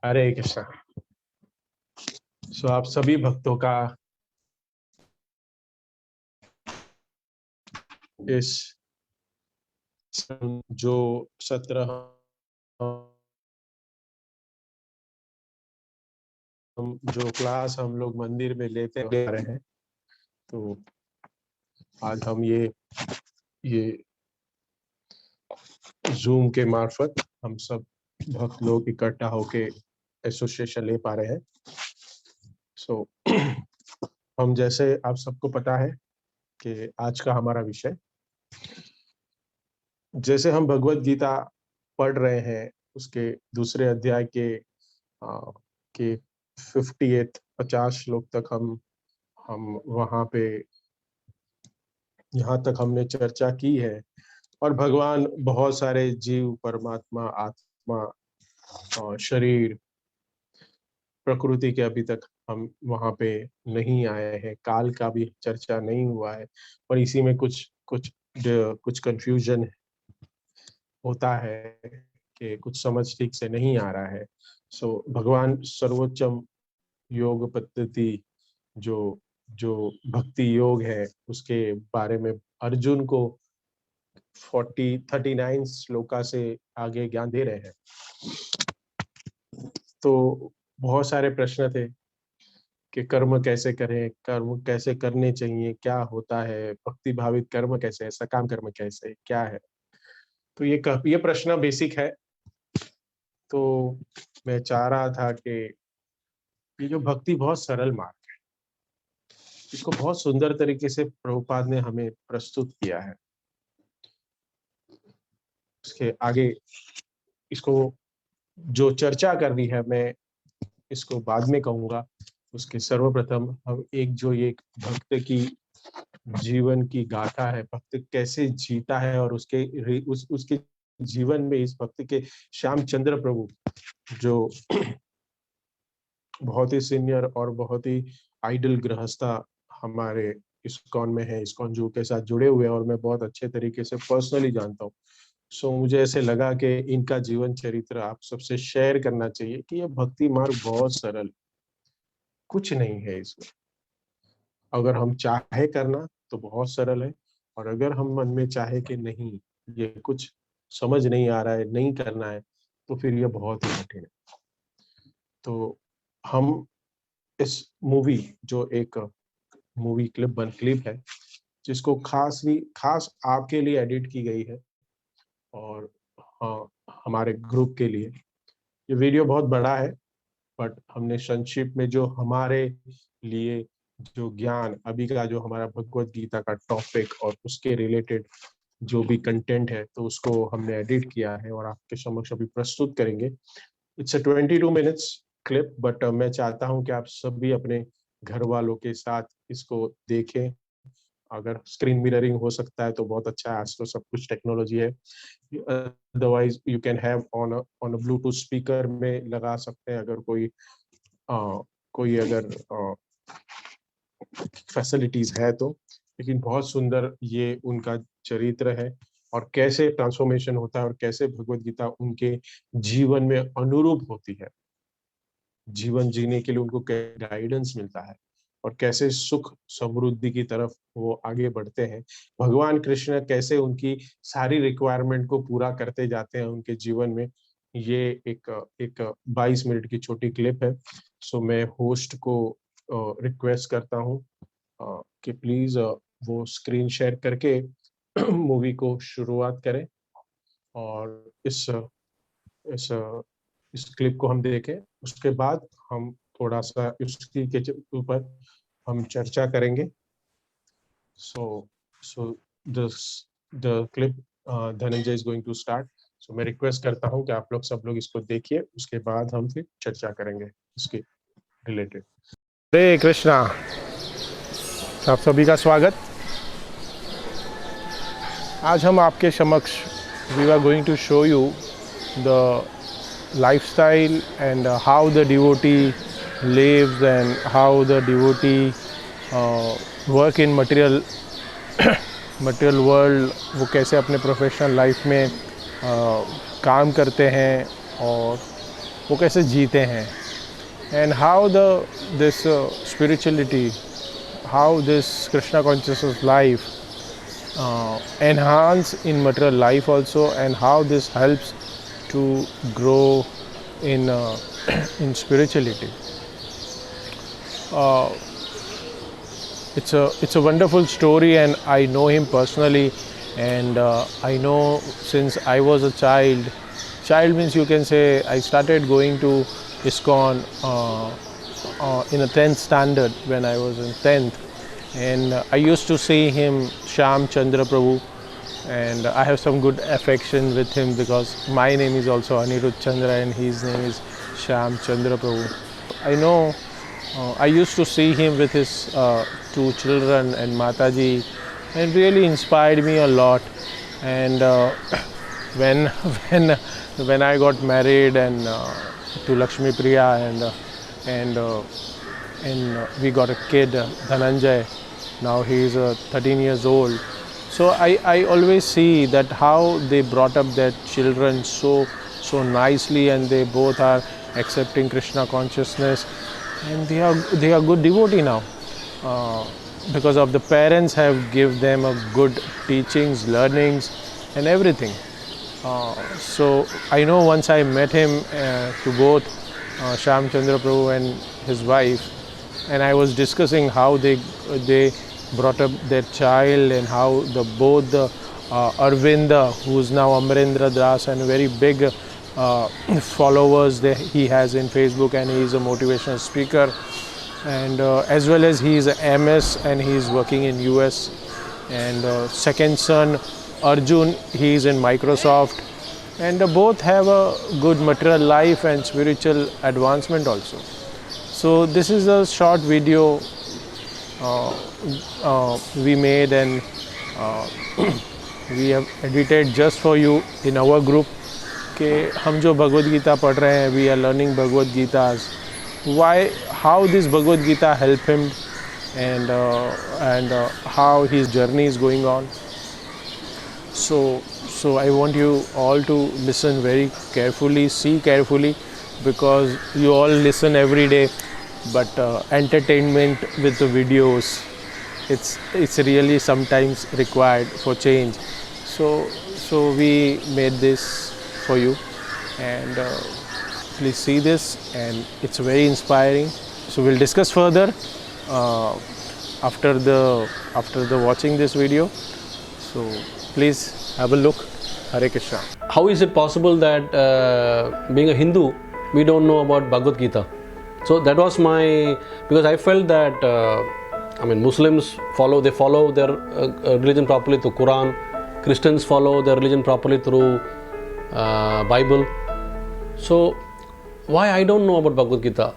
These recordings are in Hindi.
हरे कृष्णा। सो आप सभी भक्तों का इस जो सत्र हम जो क्लास हम लोग मंदिर में लेते आ रहे हैं, तो आज हम ये जूम के मार्फत हम सब भक्त लोग इकट्ठा होके एसोसिएशन ले पा रहे हैं। सो हम जैसे आप सबको पता है कि आज का हमारा विषय, जैसे हम भगवत गीता पढ़ रहे हैं उसके दूसरे अध्याय के 50 श्लोक तक हम वहाँ पे यहाँ तक हमने चर्चा की है। और भगवान बहुत सारे जीव, परमात्मा, आत्मा और शरीर, प्रकृति के अभी तक हम वहाँ पे नहीं आए हैं, काल का भी चर्चा नहीं हुआ है। और इसी में कुछ कुछ कुछ कंफ्यूजन होता है कि कुछ समझ ठीक से नहीं आ रहा है। सो भगवान सर्वोच्चम योग पद्धति जो जो भक्ति योग है उसके बारे में अर्जुन को 39 श्लोका से आगे ज्ञान दे रहे हैं। तो बहुत सारे प्रश्न थे कि कर्म कैसे करें, कर्म कैसे करने चाहिए, क्या होता है भक्ति भावित कर्म, कैसे है सकाम कर्म, कैसे क्या है। तो ये प्रश्न बेसिक है। तो मैं चाह रहा था कि ये जो भक्ति बहुत सरल मार्ग है, इसको बहुत सुंदर तरीके से प्रभुपाद ने हमें प्रस्तुत किया है। उसके आगे इसको जो चर्चा करनी है मैं इसको बाद में कहूंगा। उसके सर्वप्रथम हम ये भक्त की जीवन की गाथा है, भक्त कैसे जीता है और उसके जीवन में इस भक्त के श्यामचंद्र प्रभु जो बहुत ही सीनियर और बहुत ही आइडल गृहस्था हमारे इस्कॉन में है, इस्कॉन जू के साथ जुड़े हुए हैं और मैं बहुत अच्छे तरीके से पर्सनली जानता हूँ। सो मुझे ऐसे लगा कि इनका जीवन चरित्र आप सबसे शेयर करना चाहिए कि यह भक्ति मार्ग बहुत सरल, कुछ नहीं है इसमें। अगर हम चाहे करना तो बहुत सरल है, और अगर हम मन में चाहे कि नहीं, ये कुछ समझ नहीं आ रहा है, नहीं करना है, तो फिर ये बहुत ही कठिन है। तो हम इस मूवी जो एक मूवी क्लिप है जिसको खास आपके लिए एडिट की गई है और हमारे ग्रुप के लिए। ये वीडियो बहुत बड़ा है, बट हमने संक्षिप्त में जो हमारे लिए जो ज्ञान अभी का जो हमारा भगवत गीता का टॉपिक और उसके रिलेटेड जो भी कंटेंट है, तो उसको हमने एडिट किया है और आपके समक्ष अभी प्रस्तुत करेंगे। इट्स 22 मिनट्स क्लिप, बट मैं चाहता हूं कि आप सभी अपने घर वालों के साथ इसको देखें। अगर स्क्रीन मिररिंग हो सकता है तो बहुत अच्छा है, आज तो सब कुछ टेक्नोलॉजी है। Otherwise you can have on Bluetooth speaker में लगा सकते हैं, अगर कोई अगर फैसिलिटीज है तो। लेकिन बहुत सुंदर ये उनका चरित्र है और कैसे ट्रांसफॉर्मेशन होता है और कैसे भगवत गीता उनके जीवन में अनुरूप होती है, जीवन जीने के लिए उनको गाइडेंस मिलता है और कैसे सुख समृद्धि की तरफ वो आगे बढ़ते हैं। भगवान कृष्ण कैसे उनकी सारी रिक्वायरमेंट को पूरा करते जाते हैं उनके जीवन में। ये एक 22 मिनट की छोटी क्लिप है। सो मैं होस्ट को रिक्वेस्ट करता हूँ कि प्लीज वो स्क्रीन शेयर करके मूवी को शुरुआत करें और इस इस क्लिप को हम देखें। उसके बाद हम थोड़ा सा इसकी के ऊपर हम चर्चा करेंगे। So the clip Dhananjay is going to start. So मैं रिक्वेस्ट करता हूं कि आप लोग सब लोग इसको देखिए, उसके बाद हम फिर चर्चा करेंगे इसके रिलेटेड। हरे कृष्णा, आप सभी का स्वागत। आज हम आपके समक्ष we are going to show you the lifestyle and how the devotee lives and how the devotee work in material world। वो कैसे अपने प्रोफेशनल लाइफ में काम करते हैं और वो कैसे जीते हैं, and how this spirituality, how this Krishna consciousness life enhance in material life also, and how this helps to grow in in spirituality. It's a wonderful story, and I know him personally, and I know since I was a child. Child means you can say I started going to ISKCON in a 10th standard when I was in 10th, and I used to see him, Shyam Chandra Prabhu, and I have some good affection with him because my name is also Anirudh Chandra and his name is Shyam Chandra Prabhu. I know I used to see him with his two children and Mataji, and really inspired me a lot. And when when I got married and to Lakshmi Priya, and we got a kid, Dhananjay. Now he is 13 years old. So I always see that how they brought up their children so nicely, and they both are accepting Krishna consciousness, and they are good devotee now because of the parents have give them a good teachings, learnings, and everything. So I know once I met him to both Shyam Chandra Prabhu and his wife, and I was discussing how they brought up their child, and how both Arvinda, who is now Amarendra Das, and very big followers that he has in Facebook, and he is a motivational speaker, and as well as he is a MS, and he is working in US. And second son Arjun, he is in Microsoft, and both have a good material life and spiritual advancement also. So this is a short video we made, and we have edited just for you in our group कि हम जो भगवद गीता पढ़ रहे हैं, we are learning Bhagavad Gitas, why, how this Bhagavad Gita help him, and how his journey is going on. So I want you all to listen very carefully, see carefully, because you all listen every day, but entertainment with the videos, it's really sometimes required for change. So we made this for you, and please see this, and it's very inspiring. So we'll discuss further after the watching this video. So please have a look. Hare Krishna. How is it possible that being a Hindu, we don't know about Bhagavad Gita? So that was because I felt that Muslims follow their religion properly through Quran, Christians follow their religion properly through Bible. So why I don't know about Bhagavad Gita?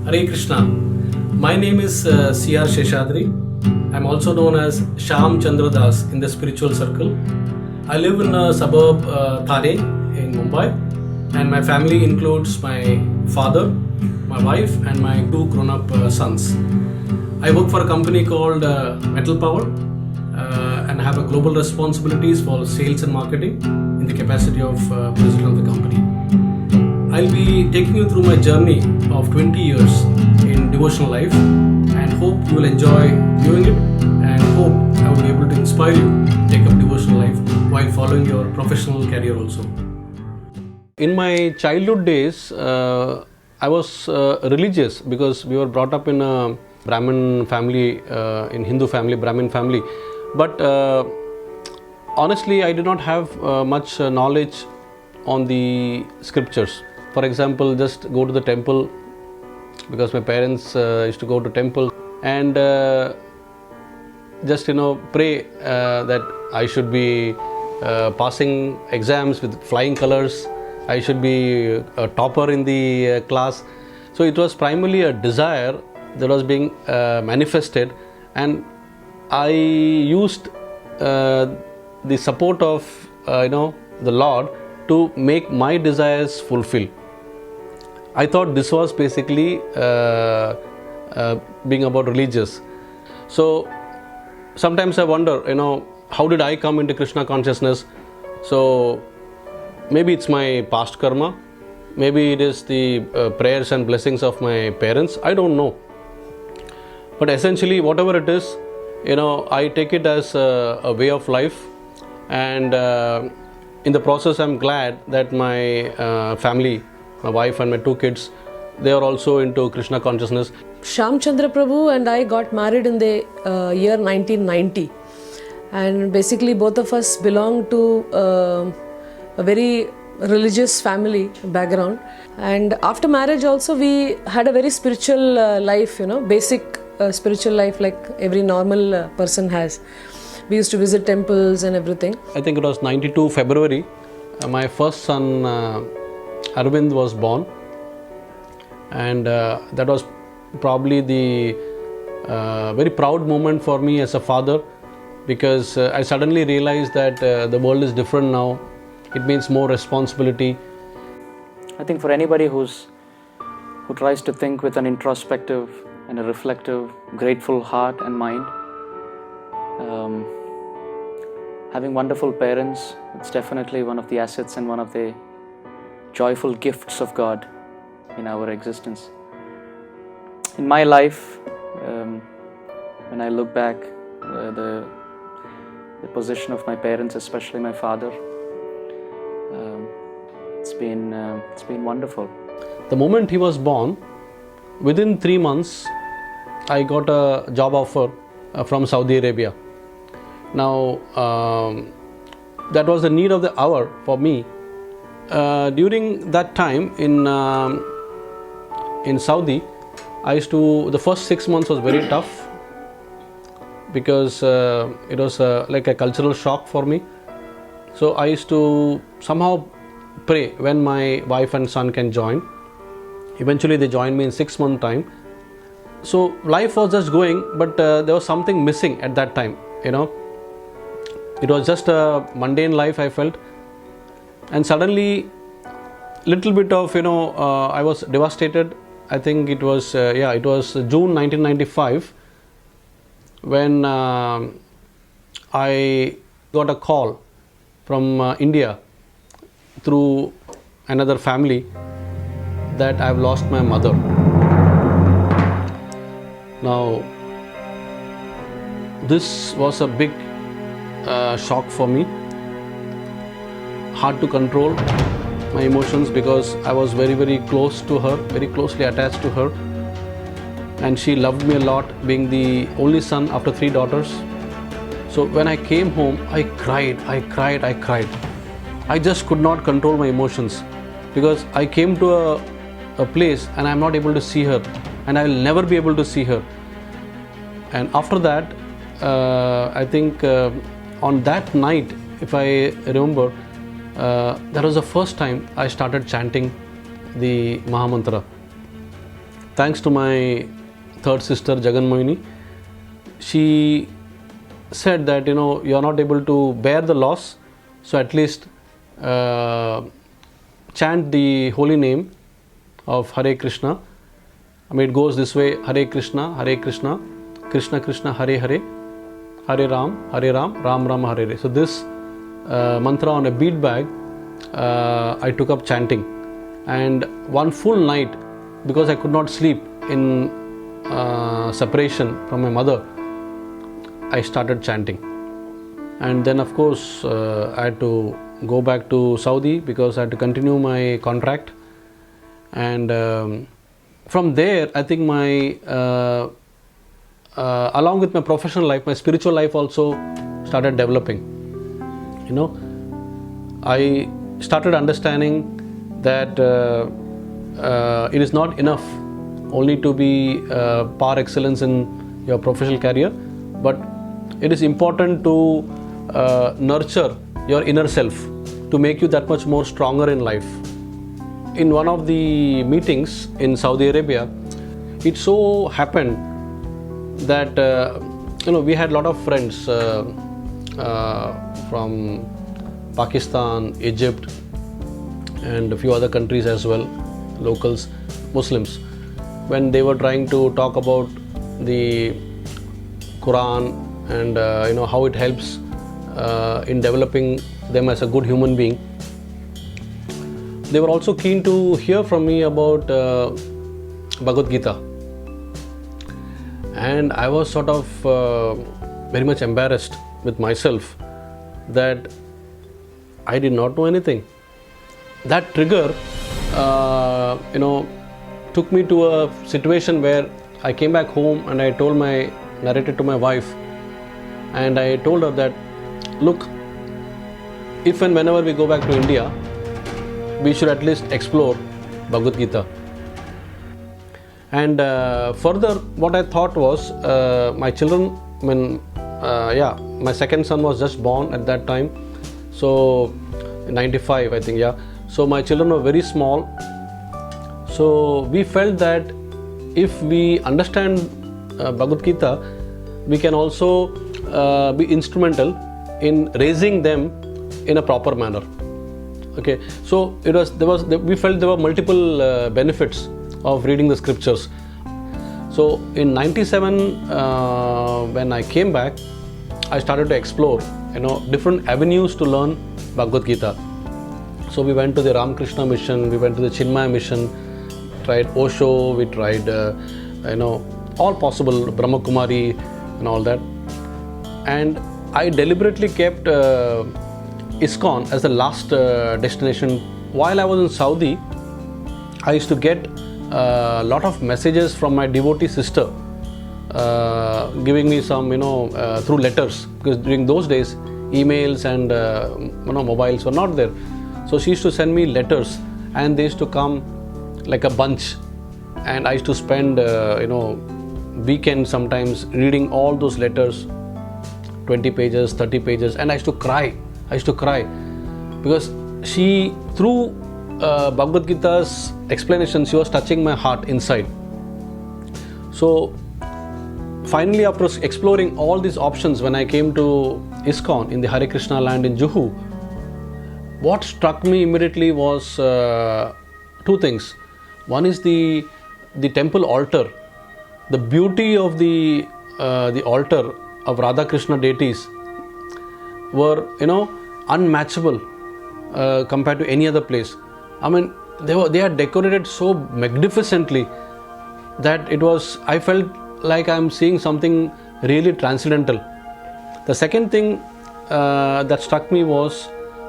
Hare Krishna. My name is C.R. Sheshadri. I am also known as Shyam Chandra Das in the spiritual circle. I live in a suburb Thane in Mumbai, and my family includes my father, my wife, and my two grown-up sons. I work for a company called Metal Power and have a global responsibilities for sales and marketing in the capacity of president of the company. I'll be taking you through my journey of 20 years in devotional life, and hope you will enjoy viewing it, and hope I will be able to inspire you to take up devotional life while following your professional career also. In my childhood days, I was religious because we were brought up in a Brahmin family, in Hindu family, Brahmin family. But honestly, I did not have much knowledge on the scriptures. For example, just go to the temple, because my parents used to go to temple, and just pray that I should be passing exams with flying colors. I should be a topper in the class. So it was primarily a desire that was being manifested, and I used the support of the Lord to make my desires fulfill. I thought this was basically being about religious. So sometimes I wonder, how did I come into Krishna consciousness? So maybe it's my past karma, maybe it is the prayers and blessings of my parents, I don't know. But essentially, whatever it is, I take it as a way of life, and in the process, I'm glad that my family, my wife and my 2 kids, they are also into Krishna consciousness. Shyam Chandra Prabhu and I got married in the year 1990, and basically both of us belong to a very religious family background, and after marriage also we had a very spiritual life, basic spiritual life like every normal person has. We used to visit temples and everything. I think it was 92 February, my first son Arvind was born, and that was probably the very proud moment for me as a father, because I suddenly realized that the world is different now. It means more responsibility. I think for anybody who tries to think with an introspective and a reflective, grateful heart and mind, having wonderful parents, it's definitely one of the assets and one of the joyful gifts of God in our existence. In my life, when I look back, the position of my parents, especially my father, it's been wonderful. The moment he was born, within 3 months, I got a job offer from Saudi Arabia. Now, that was the need of the hour for me. During that time in Saudi, the first 6 months was very tough, because it was like a cultural shock for me. So I used to somehow pray when my wife and son can join. Eventually they joined me in 6 months time. So life was just going, but there was something missing at that time. It was just a mundane life, I felt, and suddenly little bit of I was devastated. I think it was it was June 1995 when I got a call from India through another family that I've lost my mother. Now, this was a big shock for me. Hard to control my emotions, because I was very, very close to her, very closely attached to her, and she loved me a lot, being the only son after 3 daughters. So when I came home, I cried. I just could not control my emotions, because I came to a place and I'm not able to see her, and I will never be able to see her. And after that, I think on that night, if I remember, that was the first time I started chanting the Mahamantra. Thanks to my third sister, Jaganmohini. She said that, you are not able to bear the loss, so at least chant the holy name of Hare Krishna. I mean, it goes this way: Hare Krishna, Krishna Krishna, Hare Hare, Hare Ram, Ram Ram, Hare Hare. So this mantra on a bead bag, I took up chanting, and one full night, because I could not sleep in separation from my mother, I started chanting. And then of course I had to go back to Saudi, because I had to continue my contract. And from there, I think my along with my professional life, my spiritual life also started developing. I started understanding that it is not enough only to be par excellence in your professional career, but it is important to nurture your inner self to make you that much more stronger in life. In one of the meetings in Saudi Arabia, it so happened that we had a lot of friends from Pakistan, Egypt, and a few other countries as well, locals, Muslims, when they were trying to talk about the Quran and how it helps in developing them as a good human being. They were also keen to hear from me about Bhagavad Gita, and I was sort of very much embarrassed with myself that I did not know anything. That trigger took me to a situation where I came back home and I narrated to my wife, and I told her that, look, if and whenever we go back to India, we should at least explore Bhagavad Gita. And further, what I thought was, my children, my second son was just born at that time, so 95 I think, so my children were very small. So we felt that if we understand Bhagavad Gita, we can also be instrumental in raising them in a proper manner. Okay, so we felt there were multiple benefits of reading the scriptures. So in 97, when I came back, I started to explore different avenues to learn Bhagavad Gita. So we went to the Ramakrishna mission, we went to the Chinmaya mission, tried Osho, we tried all possible, Brahma Kumari and all that. And I deliberately kept ISKCON as the last destination. While I was in Saudi, I used to get a lot of messages from my devotee sister, giving me some, through letters, because during those days, emails and mobiles were not there. So she used to send me letters, and they used to come like a bunch, and I used to spend weekends sometimes reading all those letters, 20 pages, 30 pages, and I used to cry because she, through Bhagavad Gita's explanation, she was touching my heart inside. So finally, after exploring all these options, when I came to ISKCON in the Hare Krishna land in Juhu, what struck me immediately was two things. One is the temple altar. The beauty of the altar of Radha Krishna deities were unmatchable compared to any other place. I mean, they are decorated so magnificently that I felt like I'm seeing something really transcendental. The second thing that struck me was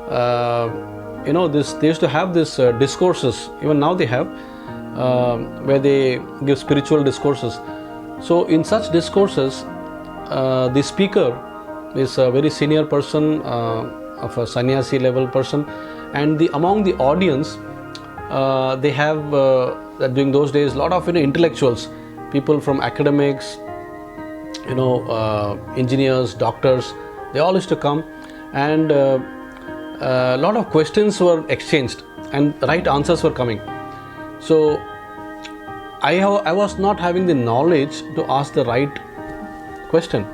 they used to have this discourses, even now they have, where they give spiritual discourses. So in such discourses, the speaker is a very senior person, of a sannyasi level person, and among the audience, they have during those days a lot of intellectuals, people from academics, engineers, doctors. They all used to come, and a lot of questions were exchanged and right answers were coming. So I was not having the knowledge to ask the right question,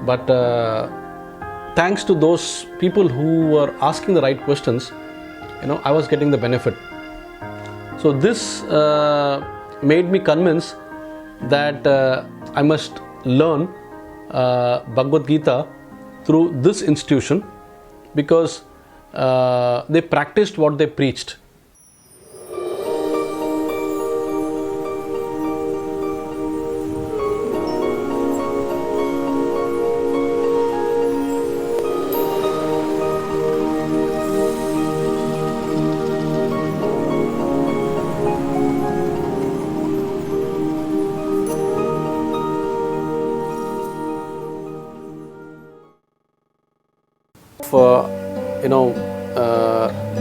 but thanks to those people who were asking the right questions, I was getting the benefit. So this made me convinced that I must learn Bhagavad Gita through this institution, because they practiced what they preached.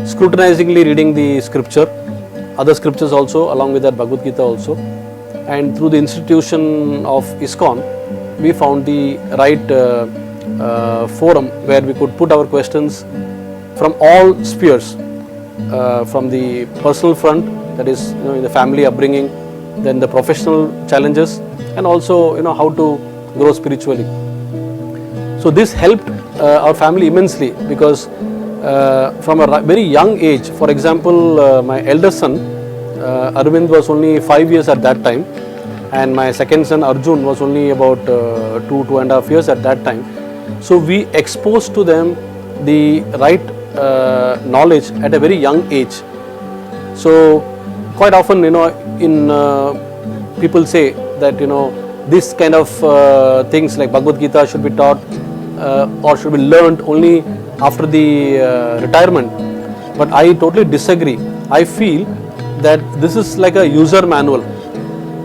Scrutinizingly reading the scripture, other scriptures also, along with that Bhagavad Gita also, and through the institution of ISKCON, we found the right forum where we could put our questions from all spheres, from the personal front, that is in the family upbringing, then the professional challenges, and also how to grow spiritually. So this helped our family immensely, because from a very young age, for example, my eldest son Arvind was only 5 years at that time, and my second son Arjun was only about 2.5 years at that time. So we exposed to them the right knowledge at a very young age. So quite often, in people say that this kind of things like Bhagavad Gita should be taught or should be learned only after the retirement. But I totally disagree. I feel that this is like a user manual.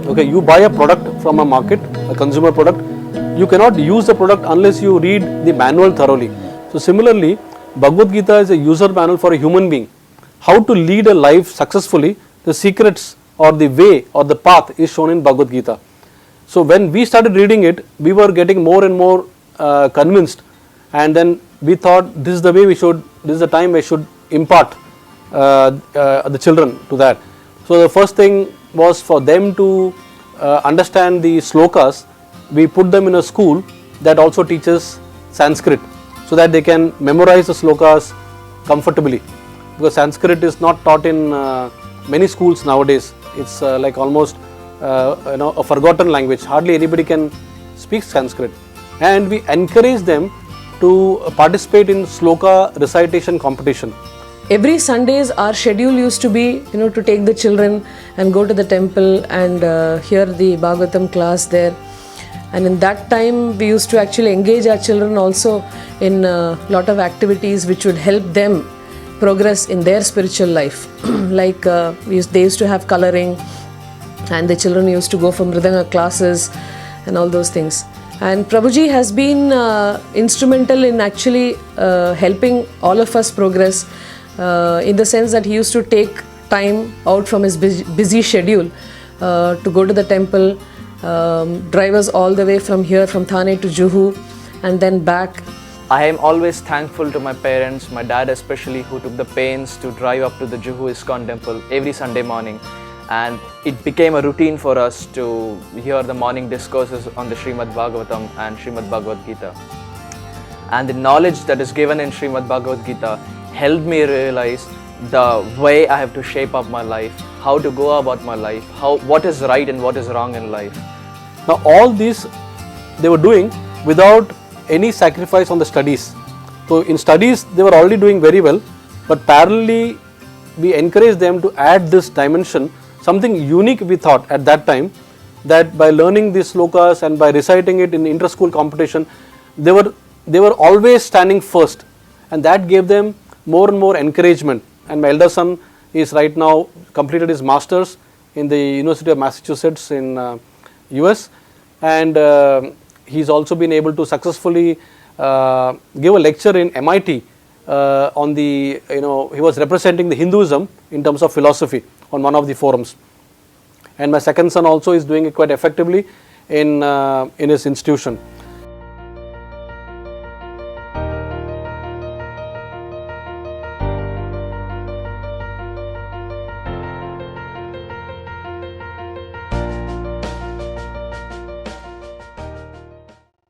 Okay, you buy a product from a market, a consumer product, you cannot use the product unless you read the manual thoroughly. So similarly, Bhagavad Gita is a user manual for a human being. How to lead a life successfully, the secrets or the way or the path is shown in Bhagavad Gita. So when we started reading it, we were getting more and more convinced, and then we thought this is the way this is the time we should impart the children to that. So the first thing was for them to understand the slokas. We put them in a school that also teaches Sanskrit, so that they can memorize the slokas comfortably, because Sanskrit is not taught in many schools nowadays. It's like almost a forgotten language. Hardly anybody can speak Sanskrit, and we encourage them to participate in sloka recitation competition. Every Sundays our schedule used to be to take the children and go to the temple and hear the Bhagavatam class there. And in that time we used to actually engage our children also in a lot of activities which would help them progress in their spiritual life. Like they used to have coloring, and the children used to go for Mridanga classes and all those things. And Prabhuji has been instrumental in actually helping all of us progress, in the sense that he used to take time out from his busy schedule to go to the temple, drive us all the way from here, from Thane to Juhu, and then back. I am always thankful to my parents, my dad especially, who took the pains to drive up to the Juhu ISKCON temple every Sunday morning. And it became a routine for us to hear the morning discourses on the Srimad Bhagavatam and Srimad Bhagavad Gita. And the knowledge that is given in Srimad Bhagavad Gita helped me realize the way I have to shape up my life, how to go about my life, what is right and what is wrong in life. Now all these they were doing without any sacrifice on the studies. So in studies they were already doing very well, but parallelly we encouraged them to add this dimension, something unique we thought at that time, that by learning these slokas and by reciting it in inter-school competition, they were always standing first, and that gave them more and more encouragement. And my elder son is right now completed his masters in the University of Massachusetts in US, and he's also been able to successfully give a lecture in MIT on the, he was representing the Hinduism in terms of philosophy on one of the forums. And my second son also is doing it quite effectively in his institution.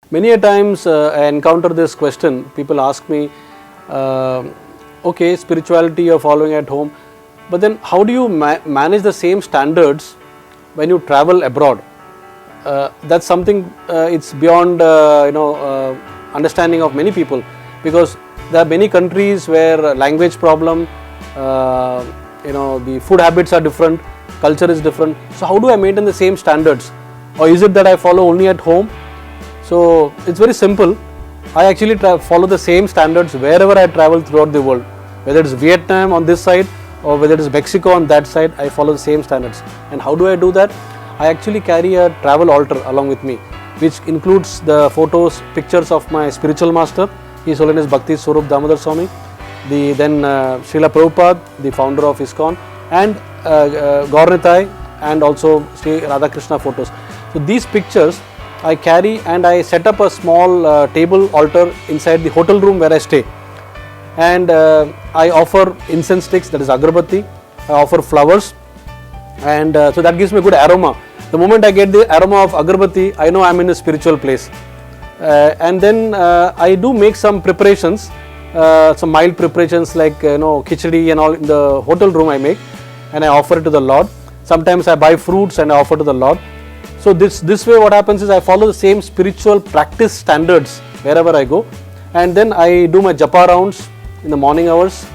Many a times I encounter this question. People ask me, okay, spirituality you're following at home, but then how do you manage the same standards when you travel abroad? That's something it's beyond understanding of many people, because there are many countries where language problem, the food habits are different, culture is different. So how do I maintain the same standards, or is it that I follow only at home? So it's very simple. I actually follow the same standards wherever I travel throughout the world, whether it's Vietnam on this side or whether it's Mexico on that side. I follow the same standards. And how do I do that? I actually carry a travel altar along with me, which includes the photos, pictures of my spiritual master, His Holiness Bhakti Swarup Damodar Swami, then Srila Prabhupada, the founder of ISKCON, and Gaur Nitai, and also Sri Radhakrishna photos. So these pictures I carry, and I set up a small table altar inside the hotel room where I stay, and I offer incense sticks, that is agarbatti, I offer flowers, and so that gives me a good aroma. The moment I get the aroma of agarbatti, I know I am in a spiritual place. And then I do make some preparations, some mild preparations like khichdi and all in the hotel room I make, and I offer it to the Lord. Sometimes I buy fruits and I offer to the Lord. So this way what happens is I follow the same spiritual practice standards wherever I go, and then I do my japa rounds in the morning hours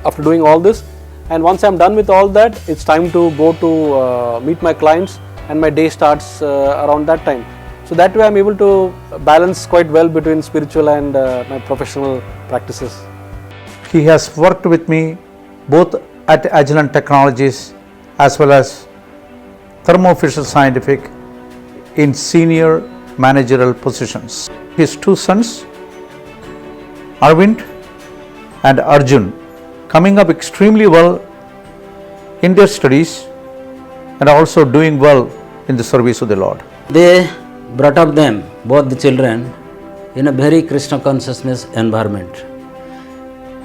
after doing all this. And once I'm done with all that, it's time to go to meet my clients, and my day starts around that time. So that way I'm able to balance quite well between spiritual and my professional practices. He has worked with me both at Agilent Technologies as well as Thermo Fisher Scientific in senior managerial positions. His two sons, Arvind and Arjun, coming up extremely well in their studies and also doing well in the service of the Lord. They brought up them, both the children, in a very Krishna consciousness environment.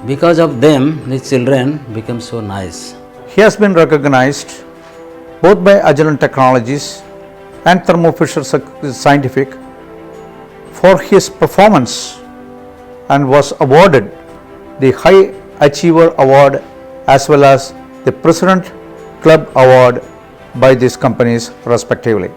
Because of them, the children become so nice. He has been recognized both by Agilent Technologies and Thermo Fisher Scientific for his performance and was awarded the High Achiever Award as well as the President Club Award by these companies respectively.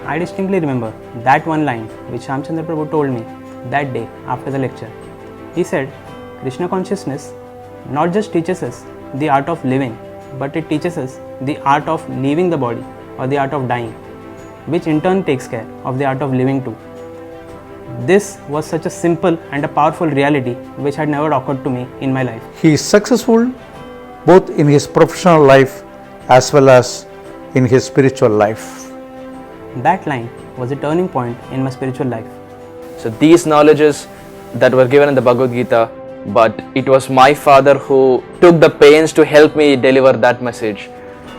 I distinctly remember that one line which Shyamchandra Prabhu told me that day after the lecture. He said, Krishna consciousness not just teaches us the art of living, but it teaches us the art of leaving the body or the art of dying, which in turn takes care of the art of living too. This was such a simple and a powerful reality which had never occurred to me in my life. He is successful both in his professional life as well as in his spiritual life. That line was a turning point in my spiritual life. So these knowledges that were given in the Bhagavad Gita, but it was my father who took the pains to help me deliver that message.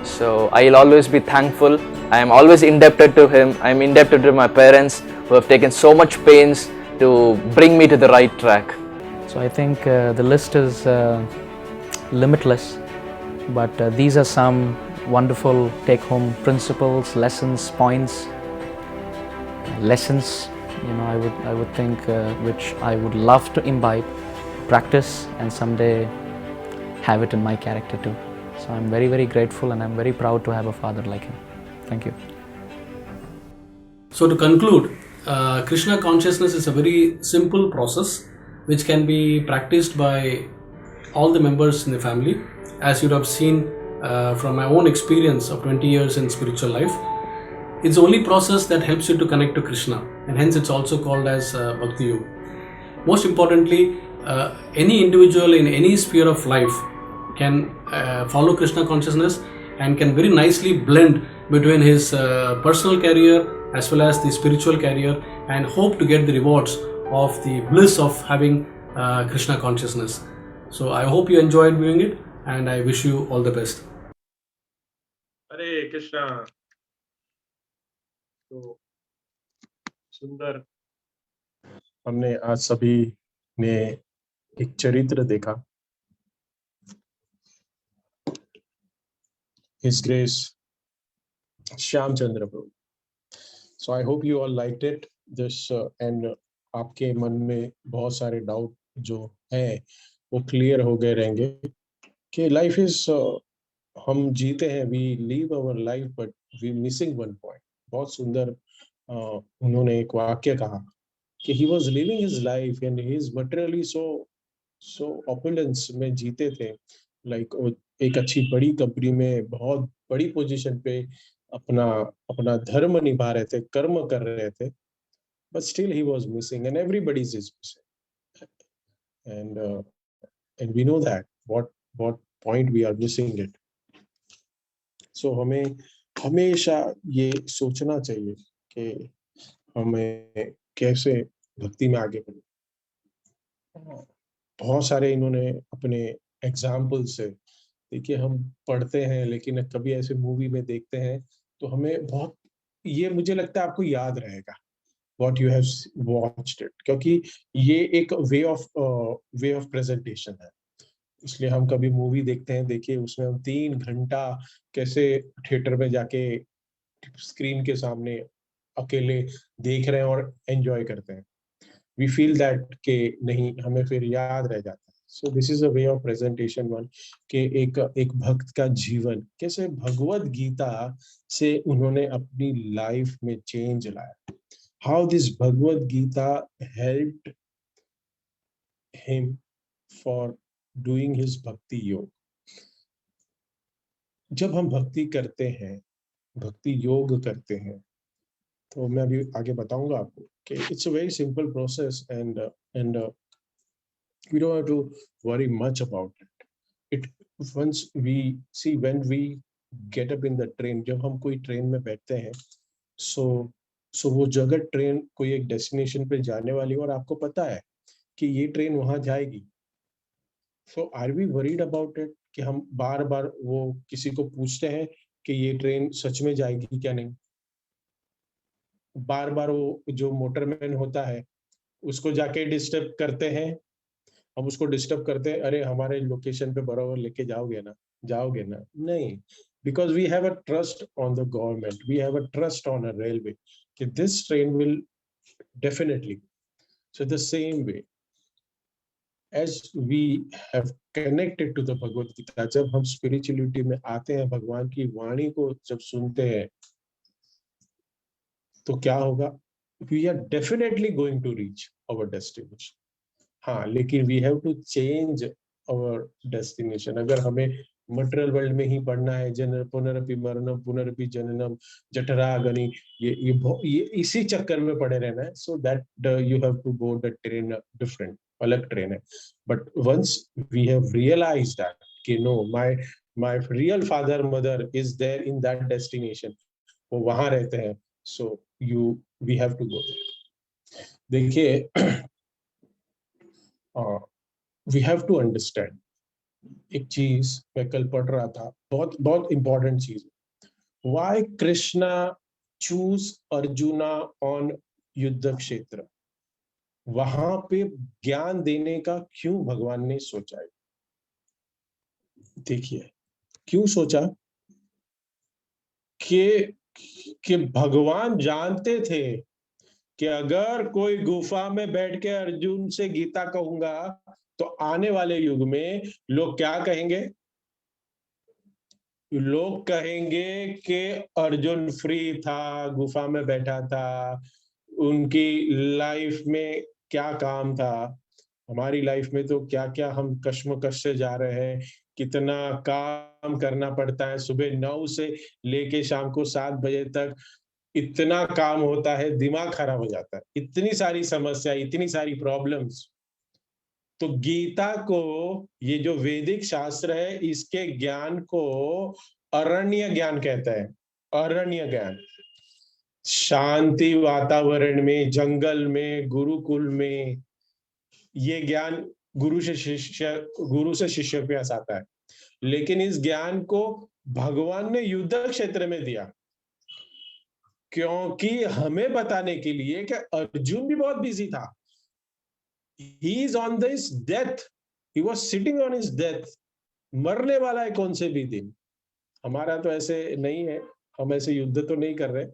So I'll always be thankful. I am always indebted to him. I am indebted to my parents who have taken so much pains to bring me to the right track. So I think the list is limitless, but these are some wonderful take-home principles, lessons, points, lessons. I would think which I would love to imbibe, practice, and someday have it in my character too. So I'm very, very grateful, and I'm very proud to have a father like him. Thank you. So to conclude, Krishna consciousness is a very simple process which can be practiced by all the members in the family. As you have seen from my own experience of 20 years in spiritual life, it's the only process that helps you to connect to Krishna, and hence it's also called as Bhakti Yoga. Most importantly, any individual in any sphere of life can follow Krishna consciousness and can very nicely blend between his personal career as well as the spiritual career, and hope to get the rewards of the bliss of having Krishna consciousness. So I hope you enjoyed viewing it, and I wish you all the best. हरे कृष्णा। तो सुंदर, हमने आज सभी ने एक चरित्र देखा, His Grace Shyamchandra Prabhu. So I hope you all liked it. This and आपके मन में बहुत सारे डाउट जो हैं वो क्लियर हो गए रहेंगे कि लाइफ इज, हम जीते हैं, we live our life but we missing one point. बहुत सुंदर उन्होंने एक वाक्य कहा कि he was living his life and he is materially so opulence में जीते थे, लाइक एक अच्छी बड़ी कंपनी में बहुत बड़ी पोजीशन पे अपना धर्म निभा रहे थे, कर्म कर रहे थे, but still he was missing, and everybody's is missing, and we know that what point we are missing it. So हमें हमेशा ये सोचना चाहिए कि हमें कैसे भक्ति में आगे बढ़े। बहुत सारे इन्होंने अपने एग्जाम्पल से, देखिए हम पढ़ते हैं लेकिन कभी ऐसे मूवी में देखते हैं तो हमें बहुत, ये मुझे लगता है आपको याद रहेगा what you have watched it, क्योंकि ये एक वे ऑफ प्रेजेंटेशन है। इसलिए हम कभी मूवी देखते हैं, देखिए उसमें हम 3 घंटा कैसे थिएटर में जाके स्क्रीन के सामने अकेले देख रहे हैं और एंजॉय करते हैं। वी फील दैट कि नहीं, हमें फिर याद रह जाता है। So this is a way of presentation one, कि एक भक्त का जीवन कैसे भगवत गीता से उन्होंने अपनी लाइफ में चेंज लाया। How this Bhagavad Gita helped him for doing his bhakti yoga. जब हम भक्ति करते हैं, भक्ति योग करते हैं, तो मैं अभी आगे बताऊंगा आपको कि it's a very simple process and we don't have to worry much about it. It once we see, when we get up in the train, जब हम कोई ट्रेन में बैठते हैं, so वो जगह ट्रेन कोई एक डेस्टिनेशन पे जाने वाली है और आपको पता है कि ये ट्रेन वहां जाएगी। So are we worried about it कि हम बार बार वो किसी को पूछते हैं कि ये ट्रेन सच में जाएगी क्या नहीं? बार बार वो जो मोटरमैन होता है उसको जाके डिस्टर्ब करते हैं, हम उसको डिस्टर्ब करते हैं, अरे हमारे लोकेशन पे बराबर लेके जाओगे ना? नहीं, because we have a trust on the government, we have a trust on a railway कि this train will definitely. So the same way as we have connected to the Bhagavad Gita, जब हम स्पिरिचुअलिटी में आते हैं, भगवान की वाणी को जब सुनते हैं, तो क्या होगा? We are definitely going to reach our destination. हाँ, लेकिन we have to change our destination. अगर हमें मटेरियल वर्ल्ड में ही पढ़ना है, जन्म पुनरपि मरणम पुनरपि जननम जठरा अग्नि, ये इसी चक्कर में पड़े रहना है, so that you have to board the train different, अलग ट्रेन है। But once we have realised that कि no, my real father mother is there in that destination, वो वहां रहते हैं, so we have to go there. देखिए, वी हैव टू अंडरस्टैंड एक चीज, मैं कल पढ़ रहा था, बहुत बहुत इंपॉर्टेंट चीज। Why Krishna choose arjuna on युद्ध क्षेत्र? वहां पे ज्ञान देने का क्यों भगवान ने सोचा है? देखिए क्यों सोचा कि भगवान जानते थे कि अगर कोई गुफा में बैठ के अर्जुन से गीता कहूंगा तो आने वाले युग में लोग क्या कहेंगे? लोग कहेंगे कि अर्जुन फ्री था, गुफा में बैठा था, उनकी लाइफ में क्या काम था, हमारी लाइफ में तो क्या क्या हम कश्मकश से जा रहे हैं, कितना काम करना पड़ता है, सुबह 9 से लेके शाम को 7 बजे तक इतना काम होता है, दिमाग खराब हो जाता है, इतनी सारी समस्या, इतनी सारी प्रॉब्लम्स। तो गीता को, ये जो वैदिक शास्त्र है, इसके ज्ञान को अरण्य ज्ञान कहता है। अरण्य ज्ञान, शांति वातावरण में, जंगल में, गुरुकुल में, ये ज्ञान गुरु से शिष्य के पास आता है। लेकिन इस ज्ञान को भगवान ने युद्ध क्षेत्र में दिया, क्योंकि हमें बताने के लिए कि अर्जुन भी बहुत बिजी था। He is on this death. He was sitting on his death. मरने वाला है कौन से भी दिन। हमारा तो ऐसे नहीं है, हम ऐसे युद्ध तो नहीं कर रहे,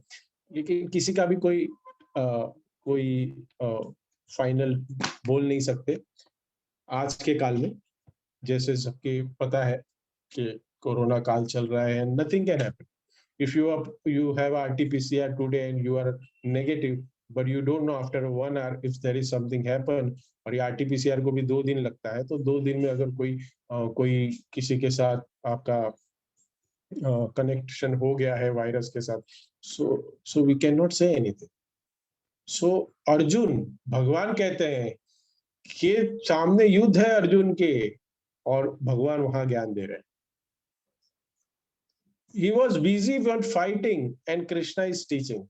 लेकिन किसी का भी कोई फाइनल बोल नहीं सकते आज के काल में। जैसे सबके पता है कि कोरोना काल चल रहा है, nothing can happen. If you have RT-PCR today and you are negative, but you don't know after 1 hour if there is something happen, और ये RT-PCR को भी 2 दिन लगता है, तो 2 दिन में अगर कोई किसी के साथ आपका कनेक्शन हो गया है वायरस के साथ, so we cannot say anything. So Arjun, भगवान कहते हैं कि सामने युद्ध है अर्जुन के, और भगवान वहां ज्ञान दे रहे हैं। He was busy with fighting and Krishna is teaching.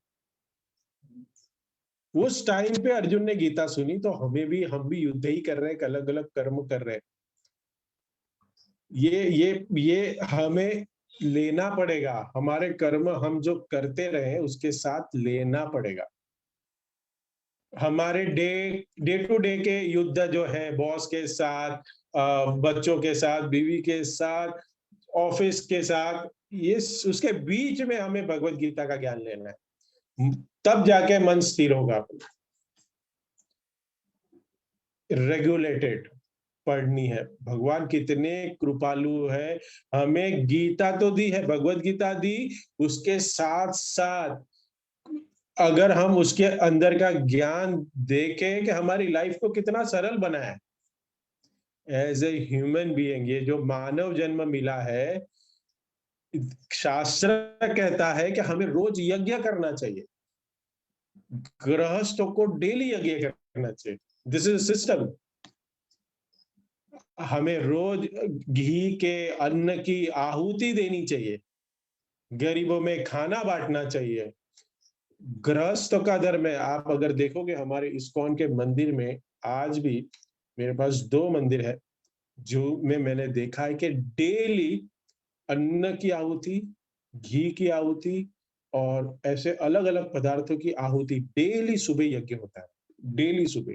उस टाइम पे अर्जुन ने गीता सुनी, तो हम भी युद्ध ही कर रहे हैं, अलग अलग कर्म कर रहे हैं। ये हमें लेना पड़ेगा, हमारे कर्म हम जो करते रहे उसके साथ लेना पड़ेगा। हमारे डे टू डे के युद्ध जो है, बॉस के साथ, बच्चों के साथ, बीवी के साथ, ऑफिस के साथ, ये उसके बीच में हमें भगवत गीता का ज्ञान लेना है, तब जाके मन स्थिर होगा। रेगुलेटेड पढ़नी है। भगवान कितने कृपालु है, हमें गीता तो दी है, भगवत गीता दी, उसके साथ साथ अगर हम उसके अंदर का ज्ञान देखें कि हमारी लाइफ को कितना सरल बनाया है एज ए ह्यूमन बीइंग। ये जो मानव जन्म मिला है, शास्त्र कहता है कि हमें रोज यज्ञ करना चाहिए, गृहस्थों को डेली यज्ञ करना चाहिए। This is system. हमें रोज घी के अन्न की आहुति देनी चाहिए, गरीबों में खाना बांटना चाहिए। गृहस्थ का धर्म है। आप अगर देखोगे हमारे इस्कॉन के मंदिर में, आज भी मेरे पास 2 मंदिर है जो में मैंने देखा है कि डेली अन्न की आहुति, घी की आहुति और ऐसे अलग अलग पदार्थों की आहुति डेली सुबह यज्ञ होता है, डेली सुबह।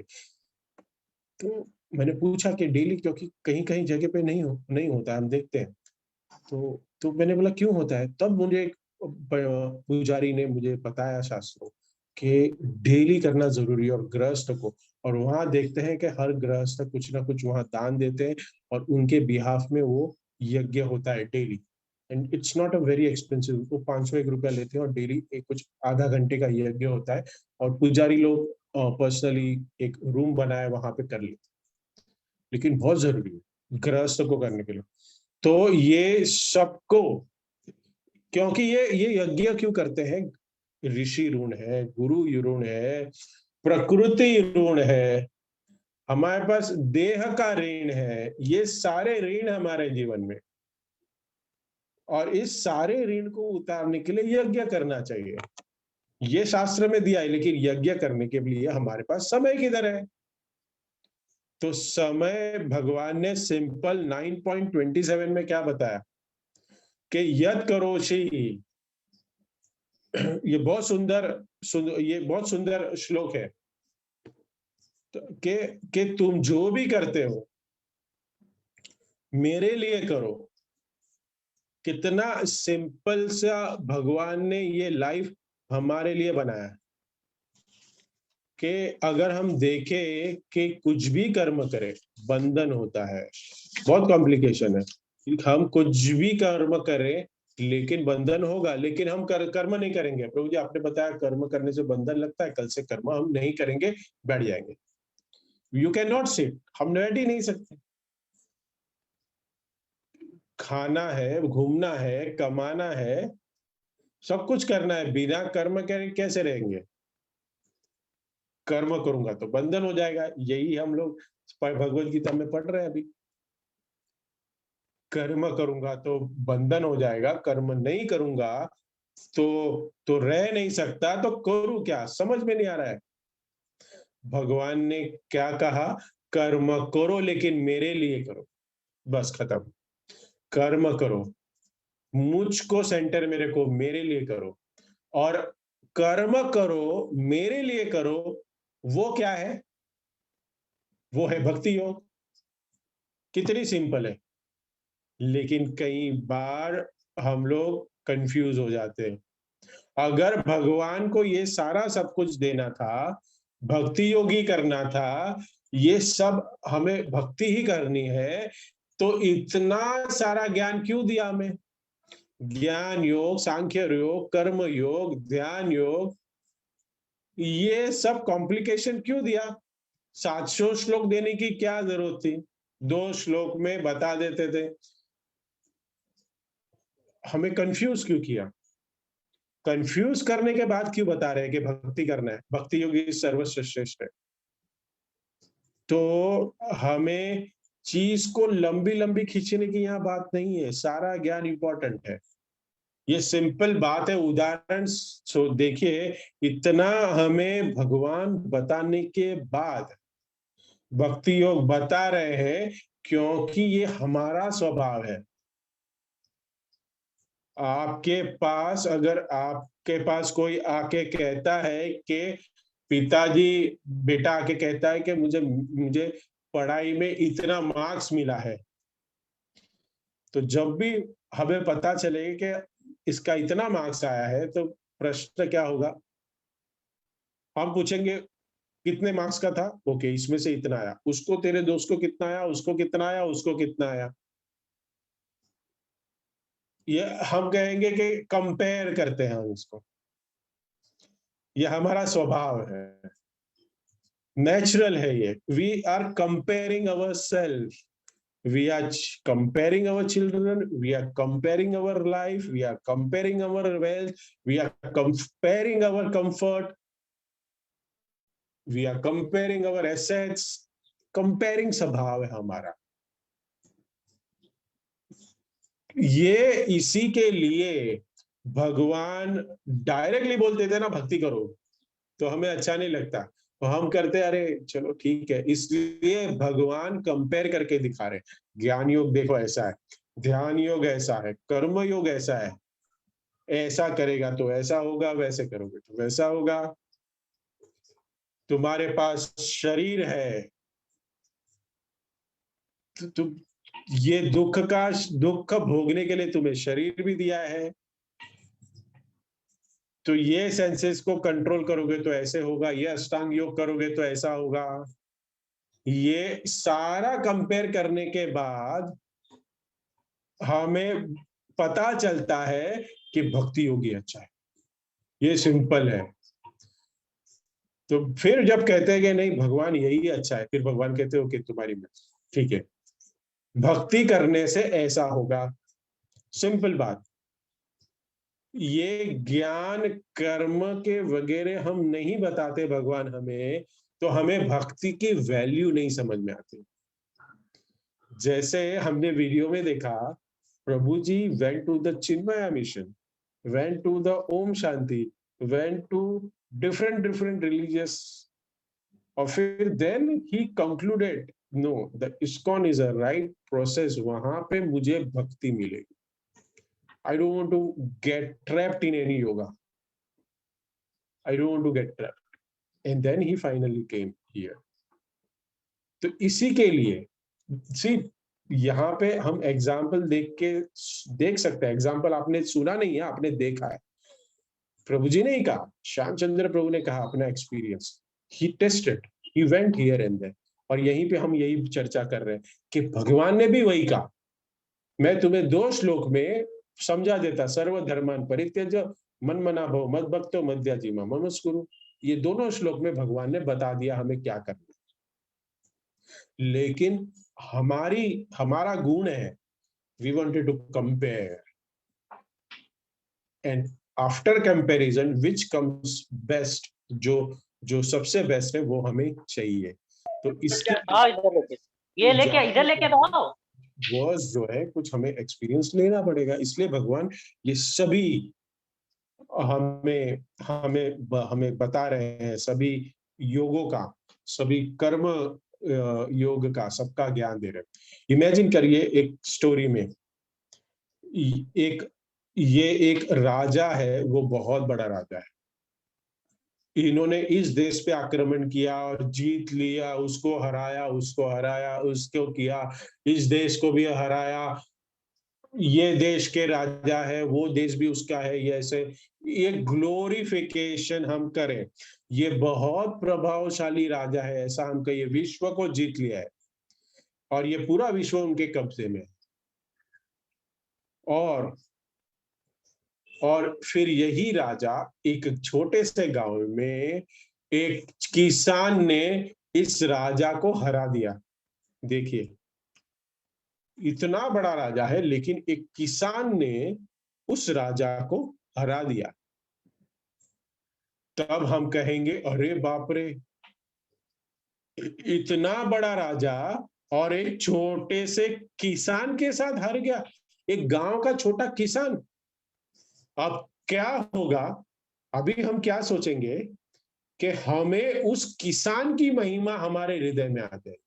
तो मैंने पूछा कि डेली, क्योंकि कहीं कहीं जगह पे नहीं होता, हम देखते हैं। तो मैंने बोला क्यों होता है? तब मुझे एक पुजारी ने मुझे बताया शास्त्रों कि डेली करना जरूरी है, और गृहस्थ को, और वहां देखते हैं कि हर गृहस्थ कुछ ना कुछ वहां दान देते हैं और उनके बिहाफ में वो यज्ञ होता है daily. And it's not a very expensive, वो 501 रुपया लेते हैं और डेली एक कुछ आधा घंटे का यज्ञ होता है, और पुजारी लोग पर्सनली एक रूम बनाए वहां पे कर लेते, लेकिन बहुत जरूरी है गृहस्थ को करने के लिए। तो ये सबको, क्योंकि ये यज्ञ क्यों करते हैं? ऋषि ऋण है, गुरु ऋण है, प्रकृति ऋण है, हमारे पास देह का ऋण है, ये सारे ऋण हमारे जीवन में, और इस सारे ऋण को उतारने के लिए यज्ञ करना चाहिए। ये शास्त्र में दिया है, लेकिन यज्ञ करने के लिए हमारे पास समय किधर है? तो समय भगवान ने सिंपल 9.27 में क्या बताया कि यद करोषि। ये बहुत सुंदर श्लोक है कि तुम जो भी करते हो मेरे लिए करो। कितना सिंपल सा भगवान ने ये लाइफ हमारे लिए बनाया कि अगर हम देखें कि कुछ भी कर्म करें बंधन होता है, बहुत कॉम्प्लिकेशन है। हम कुछ भी कर्म करें लेकिन बंधन होगा, लेकिन हम कर्म नहीं करेंगे। प्रभु जी आपने बताया कर्म करने से बंधन लगता है, कल से कर्म हम नहीं करेंगे, बैठ जाएंगे। यू कैन नॉट सिट, हम बैठ ही नहीं सकते। खाना है, घूमना है, कमाना है, सब कुछ करना है, बिना कर्म करे कैसे रहेंगे? कर्म करूंगा तो बंधन हो जाएगा। यही हम लोग भगवत गीता में पढ़ रहे हैं अभी। कर्म करूंगा तो बंधन हो जाएगा, कर्म नहीं करूंगा तो रह नहीं सकता, तो करूं क्या? समझ में नहीं आ रहा है। भगवान ने क्या कहा? कर्म करो लेकिन मेरे लिए करो, बस खत्म। कर्म करो, मुझको सेंटर में रखो, मेरे लिए करो, और कर्म करो मेरे लिए करो। वो क्या है? वो है भक्ति योग। कितनी सिंपल है, लेकिन कई बार हम लोग कंफ्यूज हो जाते हैं। अगर भगवान को ये सारा सब कुछ देना था, भक्ति योगी करना था, ये सब हमें भक्ति ही करनी है, तो इतना सारा ज्ञान क्यों दिया हमें? ज्ञान योग, सांख्य योग, कर्म योग, ध्यान योग, ये सब कॉम्प्लिकेशन क्यों दिया? 700 श्लोक देने की क्या जरूरत थी? 2 श्लोक में बता देते थे। हमें कंफ्यूज क्यों किया? कंफ्यूज करने के बाद क्यों बता रहे हैं कि भक्ति करना है, भक्ति योगी सर्वश्रेष्ठ है? तो हमें चीज को लंबी लंबी खींचने की यहाँ बात नहीं है, सारा ज्ञान इंपॉर्टेंट है। ये सिंपल बात है। उदाहरण सो देखिए, इतना हमें भगवान बताने के बाद भक्ति योग बता रहे हैं, क्योंकि ये हमारा स्वभाव है। आपके पास, अगर आपके पास कोई आके कहता है कि पिताजी बेटा आके कहता है कि मुझे मुझे पढ़ाई में इतना मार्क्स मिला है, तो जब भी हमें पता चले कि इसका इतना मार्क्स आया है, तो प्रश्न क्या होगा? हम पूछेंगे कितने मार्क्स का था? ओके, इसमें से इतना आया। उसको, तेरे दोस्त को कितना आया? उसको कितना आया? उसको कितना आया? ये हम कहेंगे कि कंपेयर करते हैं हम इसको। ये हमारा स्वभाव है, नेचुरल है ये। We are comparing our self, we are comparing our children, we are comparing our life, we are comparing our wealth, we are comparing our comfort, we are comparing our assets. comparing स्वभाव है हमारा। ये इसी के लिए भगवान डायरेक्टली बोलते थे ना, भक्ति करो, तो हमें अच्छा नहीं लगता, तो हम करते अरे चलो ठीक है। इसलिए भगवान कंपेयर करके दिखा रहे, ज्ञान योग देखो ऐसा है, ध्यान योग ऐसा है, कर्म योग ऐसा है, ऐसा करेगा तो ऐसा होगा, वैसे करोगे तो वैसा होगा। तुम्हारे पास शरीर है तो ये दुख भोगने के लिए तुम्हें शरीर भी दिया है, तो ये सेंसेस को कंट्रोल करोगे तो ऐसे होगा, ये अष्टांग योग करोगे तो ऐसा होगा। ये सारा कंपेयर करने के बाद हमें पता चलता है कि भक्ति योगी अच्छा है। ये सिंपल है। तो फिर जब कहते हैं कि नहीं भगवान यही अच्छा है, फिर भगवान कहते हो कि तुम्हारी मर्जी, ठीक है, भक्ति करने से ऐसा होगा। सिंपल बात। ये ज्ञान कर्म के वगैरह हम नहीं बताते भगवान हमें, तो हमें भक्ति की वैल्यू नहीं समझ में आती। जैसे हमने वीडियो में देखा, Prabhu ji went to the Chinmaya mission, went to the Om Shanti, went to different religious, और फिर then he concluded no the ISKCON is a right process, वहां पे मुझे भक्ति मिलेगी। I don't want to get trapped in any yoga. I don't want to get trapped. And then he finally came here. तो इसी के लिए सिर्फ यहाँ पे हम एग्जाम्पल देख सकते हैं। एग्जाम्पल आपने सुना नहीं है, आपने देखा है। प्रभु जी ने ही कहा, श्यामचंद्र प्रभु ने कहा अपना experience, he tested, he went here and there. और यहीं पे हम यही चर्चा कर रहे हैं कि भगवान ने भी वही कहा। मैं तुम्हें 2 श्लोक में समझा देता, सर्वधर्मान परित्यज्य मन्मना भव मद्भक्तो मद्याजीमा ममस्कुरु। ये दोनों श्लोक में भगवान ने बता दिया हमें क्या करना है। लेकिन हमारा गुण है, we wanted to compare, and after comparison which comes best, जो सबसे बेस्ट है वो हमें चाहिए। तो इसके ये लेके इधर लेके आओ, वर्स जो है कुछ हमें एक्सपीरियंस लेना पड़ेगा। इसलिए भगवान ये सभी हमें बता रहे हैं, सभी योगों का, सभी कर्म योग का, सबका ज्ञान दे रहे हैं। इमेजिन करिए एक स्टोरी में एक राजा है, वो बहुत बड़ा राजा है। इन्होंने इस देश पे आक्रमण किया और जीत लिया, उसको हराया, उसको किया, इस देश को भी हराया, ये देश के राजा है, वो देश भी उसका है। ये ऐसे ये ग्लोरिफिकेशन हम करें, ये बहुत प्रभावशाली राजा है, ऐसा हम कहिए, विश्व को जीत लिया है और ये पूरा विश्व उनके कब्जे में। और फिर यही राजा एक छोटे से गांव में एक किसान ने इस राजा को हरा दिया। देखिए, इतना बड़ा राजा है लेकिन एक किसान ने उस राजा को हरा दिया। तब हम कहेंगे अरे बाप रे, इतना बड़ा राजा और एक छोटे से किसान के साथ हार गया, एक गांव का छोटा किसान। अब क्या होगा? अभी हम क्या सोचेंगे कि हमें उस किसान की महिमा हमारे हृदय में आते हैं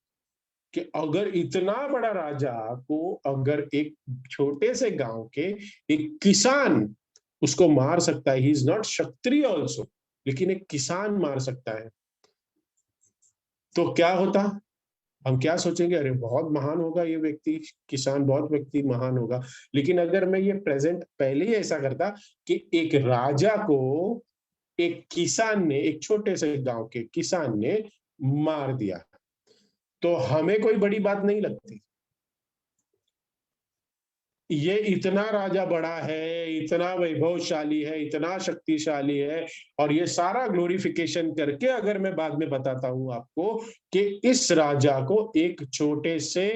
कि अगर इतना बड़ा राजा को अगर एक छोटे से गांव के एक किसान उसको मार सकता है, he is not Kshatriya also, लेकिन एक किसान मार सकता है, तो क्या होता? हम क्या सोचेंगे, अरे बहुत महान होगा ये व्यक्ति, किसान बहुत व्यक्ति महान होगा। लेकिन अगर मैं ये प्रेजेंट पहले ही ऐसा करता कि एक राजा को एक किसान ने, एक छोटे से गांव के किसान ने मार दिया, तो हमें कोई बड़ी बात नहीं लगती। ये इतना राजा बड़ा है, इतना वैभवशाली है, इतना शक्तिशाली है, और ये सारा ग्लोरिफिकेशन करके अगर मैं बाद में बताता हूं आपको कि इस राजा को एक छोटे से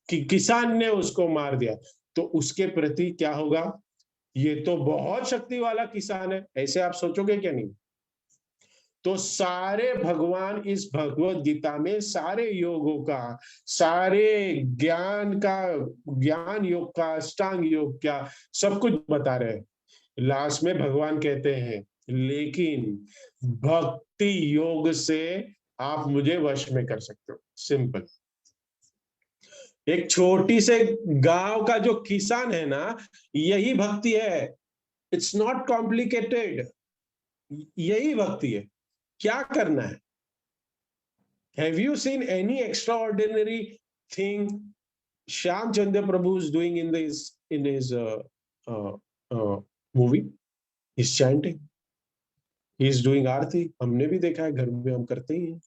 किसान ने उसको मार दिया, तो उसके प्रति क्या होगा? ये तो बहुत शक्ति वाला किसान है, ऐसे आप सोचोगे क्या? नहीं। तो सारे भगवान इस भगवत गीता में सारे योगों का, सारे ज्ञान योग का, अष्टांग योग का सब कुछ बता रहे हैं। लास्ट में भगवान कहते हैं, लेकिन भक्ति योग से आप मुझे वश में कर सकते हो। सिंपल। एक छोटी से गांव का जो किसान है ना, यही भक्ति है। इट्स नॉट कॉम्प्लिकेटेड, यही भक्ति है। क्या करना है? Have you seen any extraordinary thing Shyam Chandra Prabhu is doing in his movie? He's chanting, he's doing आरती। हमने भी देखा है, घर में हम करते ही हैं।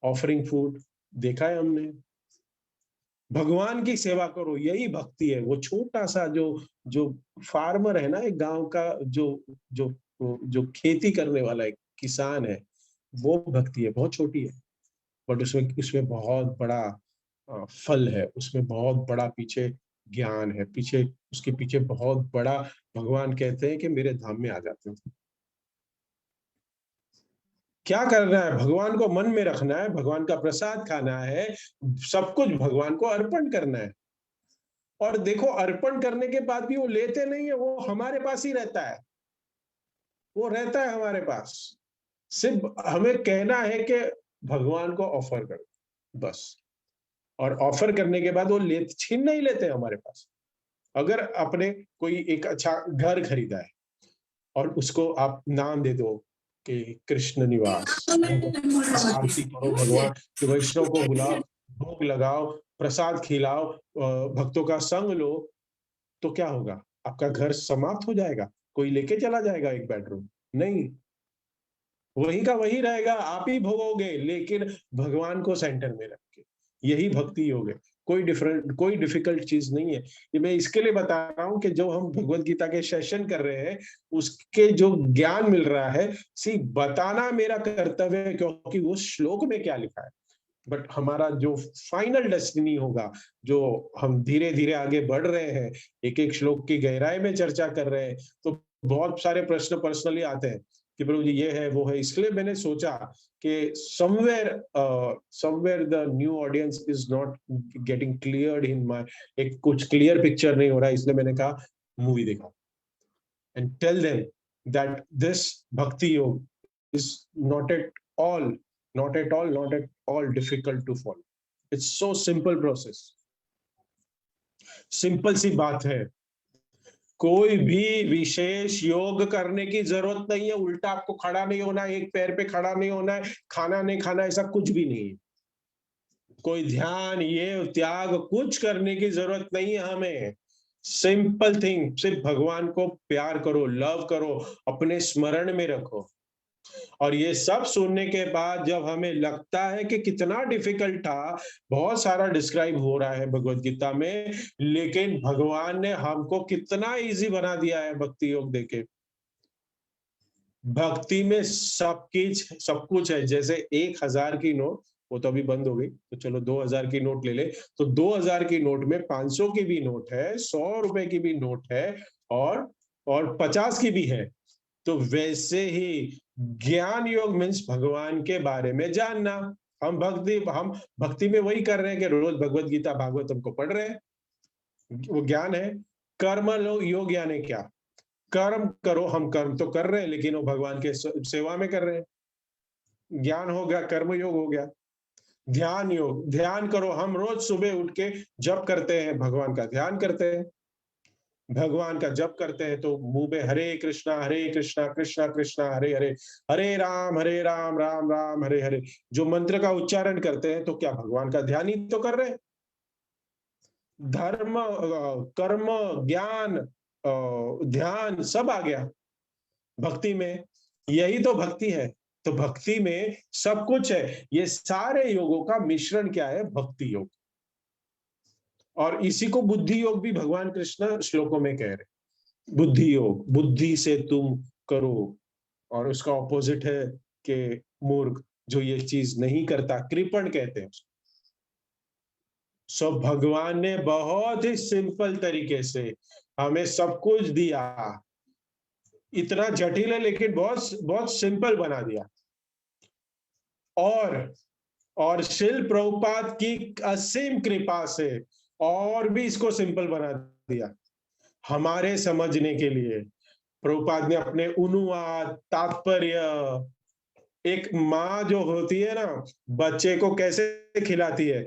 ऑफरिंग फूड देखा है हमने। भगवान की सेवा करो, यही भक्ति है। वो छोटा सा जो फार्मर है ना, एक गांव का जो खेती करने वाला एक किसान है, वो भक्ति है। बहुत छोटी है, बट उसमें बहुत बड़ा फल है, उसमें बहुत बड़ा पीछे ज्ञान है, उसके पीछे बहुत बड़ा। भगवान कहते हैं कि मेरे धाम में आ जाते हो। क्या करना है? भगवान को मन में रखना है, भगवान का प्रसाद खाना है, सब कुछ भगवान को अर्पण करना है। और देखो, अर्पण करने के बाद भी वो लेते नहीं है, वो हमारे पास ही रहता है, वो रहता है हमारे पास। सिर्फ हमें कहना है कि भगवान को ऑफर करो, बस। और ऑफर करने के बाद वो छीन नहीं लेते हमारे पास। अगर अपने कोई एक अच्छा घर खरीदा है और उसको आप नाम दे दो कि कृष्ण निवास, आरती करो भगवान के, वैष्णव को बुलाओ, भोग लगाओ, प्रसाद खिलाओ, भक्तों का संग लो, तो क्या होगा? आपका घर समाप्त हो जाएगा? कोई लेके चला जाएगा एक बेडरूम? नहीं, वही का वही रहेगा, आप ही भोगोगे, लेकिन भगवान को सेंटर में रख के। यही भक्ति योग है। कोई डिफिकल्ट चीज नहीं है। ये मैं इसके लिए बता रहा हूं कि जो हम भगवत गीता के सेशन कर रहे हैं, उसके जो ज्ञान मिल रहा है, बताना मेरा कर्तव्य है, क्योंकि वो श्लोक में क्या लिखा है। बट हमारा जो फाइनल डेस्टिनी होगा, जो हम धीरे धीरे आगे बढ़ रहे हैं, एक एक श्लोक की गहराई में चर्चा कर रहे हैं, तो बहुत सारे प्रश्न पर्सनली आते हैं कि प्रभु जी ये है वो है। इसलिए मैंने सोचा कि somewhere the new audience is not getting cleared in my, एक कुछ क्लियर पिक्चर नहीं हो रहा है, इसलिए मैंने कहा मूवी दिखाओ and tell them that this bhakti yoga is not at all difficult to follow. It's so simple process. Simple सी बात है। कोई भी विशेष योग करने की जरूरत नहीं है। उल्टा आपको खड़ा नहीं होना है, एक पैर पे खड़ा नहीं होना है, खाना नहीं खाना, ऐसा कुछ भी नहीं है। कोई ध्यान, ये त्याग कुछ करने की जरूरत नहीं है हमें। सिंपल थिंग, सिर्फ भगवान को प्यार करो, लव करो, अपने स्मरण में रखो। और ये सब सुनने के बाद जब हमें लगता है कि कितना डिफिकल्ट था, बहुत सारा डिस्क्राइब हो रहा है भगवत गीता में, लेकिन भगवान ने हमको कितना इजी बना दिया है भक्ति योग देके। भक्ति में सब कुछ है। जैसे 1000 की नोट, वो तो अभी बंद हो गई, तो चलो 2000 की नोट ले ले, तो 2000 की नोट में 500 की भी नोट है, 100 रुपए की भी नोट है, और 50 की भी है। तो वैसे ही ज्ञान योग मीन्स भगवान के बारे में जानना। हम भक्ति में वही कर रहे हैं कि रोज भगवत गीता भागवतम को पढ़ रहे हैं, वो ज्ञान है। कर्म योग यानी क्या? कर्म करो, हम कर्म तो कर रहे हैं, लेकिन वो भगवान के सेवा में कर रहे हैं। ज्ञान हो गया, कर्म योग हो गया। ध्यान योग, ध्यान करो, हम रोज सुबह उठ के जप करते हैं, भगवान का ध्यान करते हैं। भगवान का जप करते हैं तो मुंह पे हरे कृष्णा कृष्णा कृष्णा हरे हरे, हरे राम राम राम हरे हरे, जो मंत्र का उच्चारण करते हैं तो क्या भगवान का ध्यान ही तो कर रहे हैं। धर्म, कर्म, ज्ञान, ध्यान सब आ गया भक्ति में। यही तो भक्ति है। तो भक्ति में सब कुछ है। ये सारे योगों का मिश्रण क्या है? भक्ति योग। और इसी को बुद्धि योग भी भगवान कृष्ण श्लोकों में कह रहे। बुद्धि योग, बुद्धि से तुम करो, और उसका ऑपोजिट है कि मूर्ख जो ये चीज नहीं करता, कृपण कहते हैं। सो भगवान ने बहुत ही सिंपल तरीके से हमें सब कुछ दिया। इतना जटिल है लेकिन बहुत बहुत सिंपल बना दिया। और शिल प्रभुपाद की असीम कृपा से और भी इसको सिंपल बना दिया हमारे समझने के लिए। प्रभुपाद ने अपने अनुवाद, तात्पर्य, एक माँ जो होती है ना, बच्चे को कैसे खिलाती है,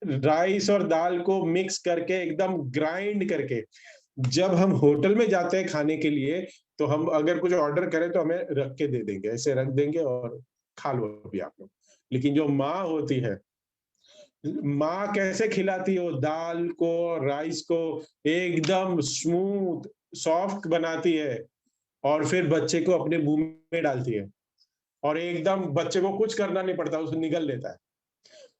राइस और दाल को मिक्स करके एकदम ग्राइंड करके। जब हम होटल में जाते हैं खाने के लिए तो हम अगर कुछ ऑर्डर करें तो हमें रख के दे देंगे, ऐसे रख देंगे और खा लो अभी आप लोग। लेकिन जो माँ होती है, माँ कैसे खिलाती हो, दाल को, राइस को एकदम स्मूथ सॉफ्ट बनाती है और फिर बच्चे को अपने मुंह में डालती है और एकदम बच्चे को कुछ करना नहीं पड़ता, उसे निगल लेता है।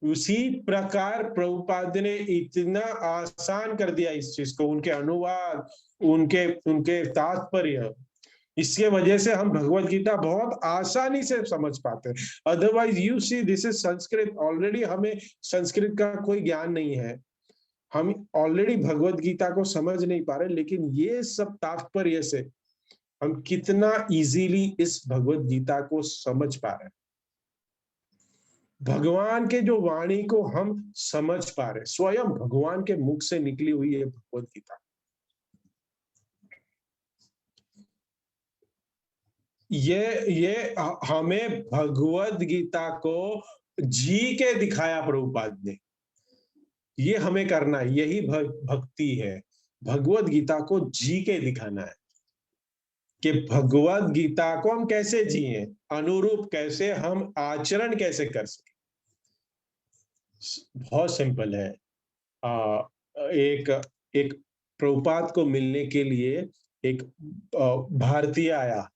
उसी प्रकार प्रभुपाद ने इतना आसान कर दिया इस चीज को, उनके अनुवाद, उनके तात्पर्य। इसके वजह से हम भगवत गीता बहुत आसानी से समझ पाते हैं। Otherwise you see this is Sanskrit, already हमें संस्कृत का कोई ज्ञान नहीं है, हम ऑलरेडी भगवत गीता को समझ नहीं पा रहे। लेकिन ये सब तात्पर्य से हम कितना इजीली इस भगवत गीता को समझ पा रहे हैं, भगवान के जो वाणी को हम समझ पा रहे हैं, स्वयं भगवान के मुख से निकली हुई है भगवत गीता। ये हमें भगवत गीता को जी के दिखाया प्रभुपाद ने। ये हमें करना है, यही भक्ति है। भगवत गीता को जी के दिखाना है कि भगवत गीता को हम कैसे जिए, अनुरूप कैसे हम आचरण कैसे कर सके। बहुत सिंपल है। एक प्रभुपाद को मिलने के लिए एक भारतीय आया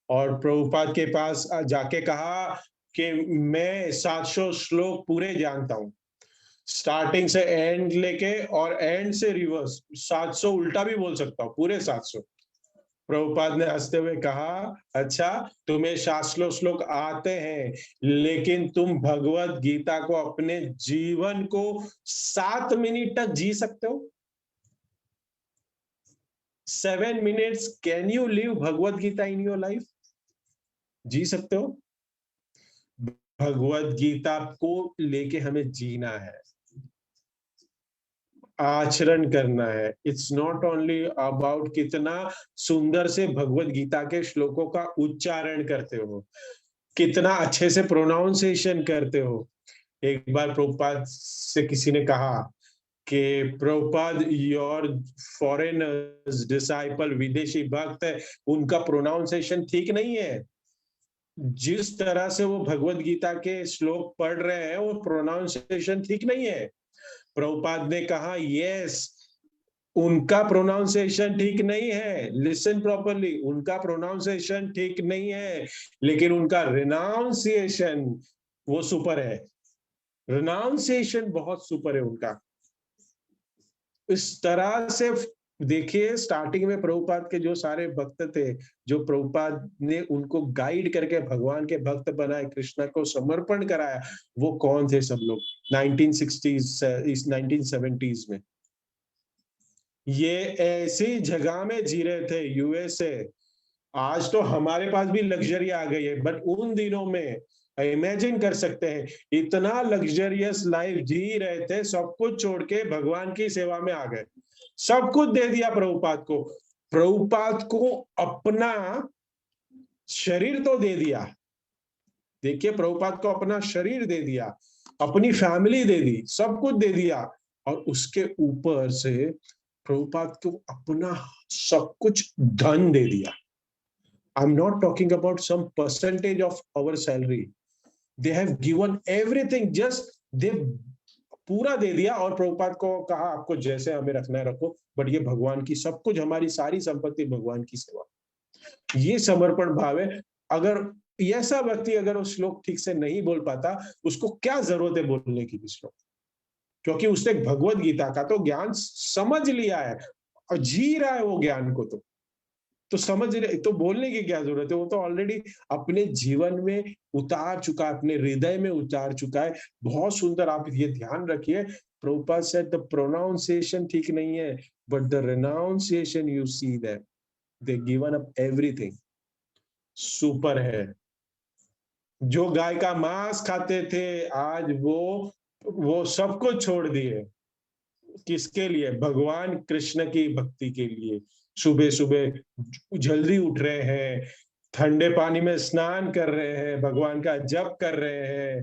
और प्रभुपाद के पास जाके कहा कि मैं 700 श्लोक पूरे जानता हूं, स्टार्टिंग से एंड लेके और एंड से रिवर्स 700 उल्टा भी बोल सकता हूं, पूरे 700। प्रभुपाद ने हंसते हुए कहा, अच्छा तुम्हें 700 श्लोक आते हैं लेकिन तुम भगवत गीता को अपने जीवन को 7 मिनट तक जी सकते हो? 7 minutes can you live Bhagavad Gita in your life? जी सकते हो? भगवत गीता को लेके हमें जीना है, आचरण करना है। इट्स नॉट ओनली अबाउट कितना सुंदर से भगवत गीता के श्लोकों का उच्चारण करते हो, कितना अच्छे से प्रोनाउंसिएशन करते हो। एक बार प्रभुपाद से किसी ने कहा कि प्रभुपाद योर फॉरेनर्स डिसाइपल, विदेशी भक्त है, उनका प्रोनाउंसिएशन ठीक नहीं है। जिस तरह से वो भगवत गीता के श्लोक पढ़ रहे हैं वो प्रोनाउंसिएशन ठीक नहीं है। प्रभुपाद ने कहा यस, उनका प्रोनाउंसिएशन ठीक नहीं है, लिसन प्रॉपरली, उनका प्रोनाउंसिएशन ठीक नहीं है, लेकिन उनका रिनाउंसिएशन वो सुपर है। रिनाउंसिएशन बहुत सुपर है उनका। इस तरह से देखिए, स्टार्टिंग में प्रभुपाद के जो सारे भक्त थे, जो प्रभुपाद ने उनको गाइड करके भगवान के भक्त बनाए, कृष्ण को समर्पण कराया, वो कौन थे सब लोग 1960s 1970s में? ये ऐसी जगह में जी रहे थे, यूएसए। आज तो हमारे पास भी लग्जरी आ गई है, बट उन दिनों में इमेजिन कर सकते हैं, इतना लग्जरियस लाइफ जी रहे थे, सब कुछ छोड़ के भगवान की सेवा में आ गए। सब कुछ दे दिया प्रभुपाद को। प्रभुपाद को अपना शरीर तो दे दिया, देखिए प्रभुपाद को अपना शरीर दे दिया, अपनी फैमिली दे दी, सब कुछ दे दिया, और उसके ऊपर से प्रभुपाद को अपना सब कुछ धन दे दिया। I am not talking about some percentage of our salary, they have given everything, just दे पूरा दे दिया। और प्रभुपाद को कहा आपको जैसे हमें रखना है रखो, बट ये भगवान की सब कुछ, हमारी सारी संपत्ति भगवान की सेवा। ये समर्पण भाव है। अगर ऐसा व्यक्ति अगर वो श्लोक ठीक से नहीं बोल पाता, उसको क्या जरूरत है बोलने की भी श्लोक, क्योंकि उसने भगवत गीता का तो ज्ञान समझ लिया है और जी रहा है वो ज्ञान को, तो समझ रहे, तो बोलने की क्या जरूरत है, वो तो ऑलरेडी अपने जीवन में उतार चुका है, अपने हृदय में उतार चुका है। बहुत सुंदर, आप ये ध्यान रखिए, प्रभुपाद सेड द प्रोनाउंसिएशन ठीक नहीं है, but the renunciation you see that they given up everything. Super है। जो गाय का मांस खाते थे, आज वो सब कुछ छोड़ दिए। किसके लिए? भगवान कृष्ण की भक्ति के लिए। सुबह सुबह जल्दी उठ रहे हैं, ठंडे पानी में स्नान कर रहे हैं, भगवान का जप कर रहे हैं,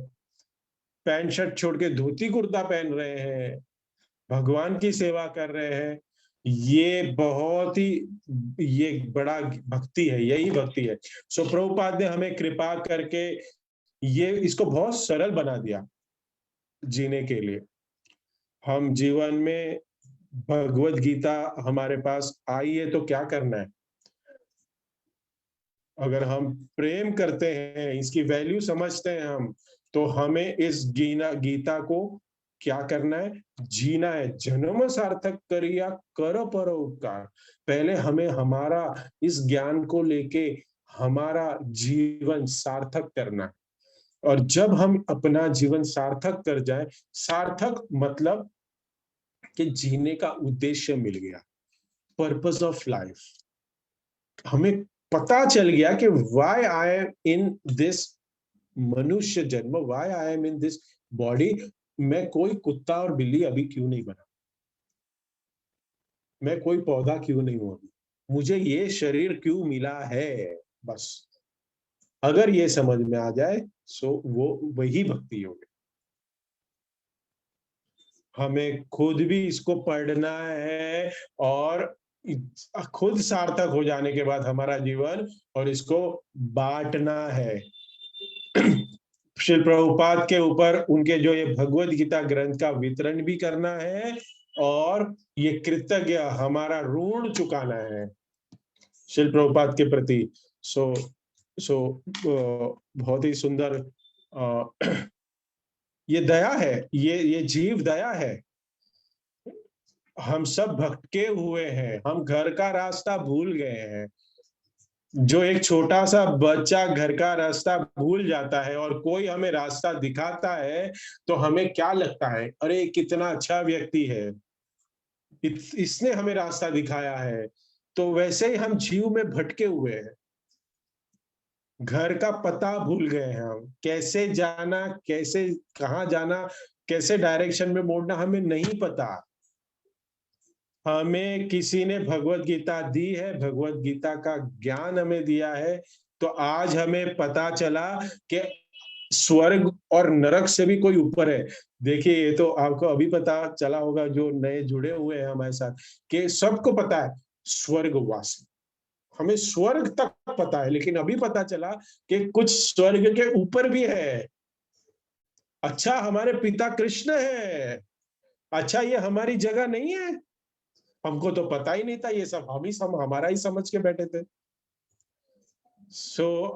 पैंट शर्ट छोड़ के धोती कुर्ता पहन रहे हैं, भगवान की सेवा कर रहे हैं। ये बहुत ही, ये बड़ा भक्ति है, यही भक्ति है। सो प्रभुपाद ने हमें कृपा करके ये इसको बहुत सरल बना दिया जीने के लिए। हम जीवन में भगवत गीता हमारे पास आई है तो क्या करना है? अगर हम प्रेम करते हैं, इसकी वैल्यू समझते हैं हम, तो हमें इस गीता को क्या करना है? जीना है। जन्म सार्थक करिया कर परोपकार। पहले हमें हमारा इस ज्ञान को लेके हमारा जीवन सार्थक करना है। और जब हम अपना जीवन सार्थक कर जाए, सार्थक मतलब कि जीने का उद्देश्य मिल गया, पर्पस ऑफ लाइफ। हमें पता चल गया कि why I am in this मनुष्य जन्म, why I am in this body. मैं कोई कुत्ता और बिल्ली अभी क्यों नहीं बना, मैं कोई पौधा क्यों नहीं हूं, मुझे ये शरीर क्यों मिला है। बस अगर ये समझ में आ जाए, सो वो वही भक्ति होगी। हमें खुद भी इसको पढ़ना है और खुद सार्थक हो जाने के बाद हमारा जीवन, और इसको बांटना है। श्री प्रभुपाद के ऊपर उनके जो ये भगवत गीता ग्रंथ का वितरण भी करना है, और ये कृतज्ञ हमारा ऋण चुकाना है श्री प्रभुपाद के प्रति। सो बहुत ही सुंदर ये दया है, ये जीव दया है। हम सब भटके हुए हैं, हम घर का रास्ता भूल गए हैं। जो एक छोटा सा बच्चा घर का रास्ता भूल जाता है और कोई हमें रास्ता दिखाता है, तो हमें क्या लगता है? अरे कितना अच्छा व्यक्ति है, इसने हमें रास्ता दिखाया है। तो वैसे ही हम जीव में भटके हुए हैं, घर का पता भूल गए हैं। हम कैसे जाना, कैसे कहाँ जाना, कैसे डायरेक्शन में मोड़ना, हमें नहीं पता। हमें किसी ने भगवत गीता दी है, भगवत गीता का ज्ञान हमें दिया है, तो आज हमें पता चला कि स्वर्ग और नरक से भी कोई ऊपर है। देखिए, ये तो आपको अभी पता चला होगा जो नए जुड़े हुए हैं हमारे साथ, कि सबको पता है स्वर्गवासी, हमें स्वर्ग तक पता है, लेकिन अभी पता चला कि कुछ स्वर्ग के ऊपर भी है। अच्छा, हमारे पिता कृष्ण है। अच्छा, ये हमारी जगह नहीं है, हमको तो पता ही नहीं था। ये सब हमारा ही समझ के बैठे थे।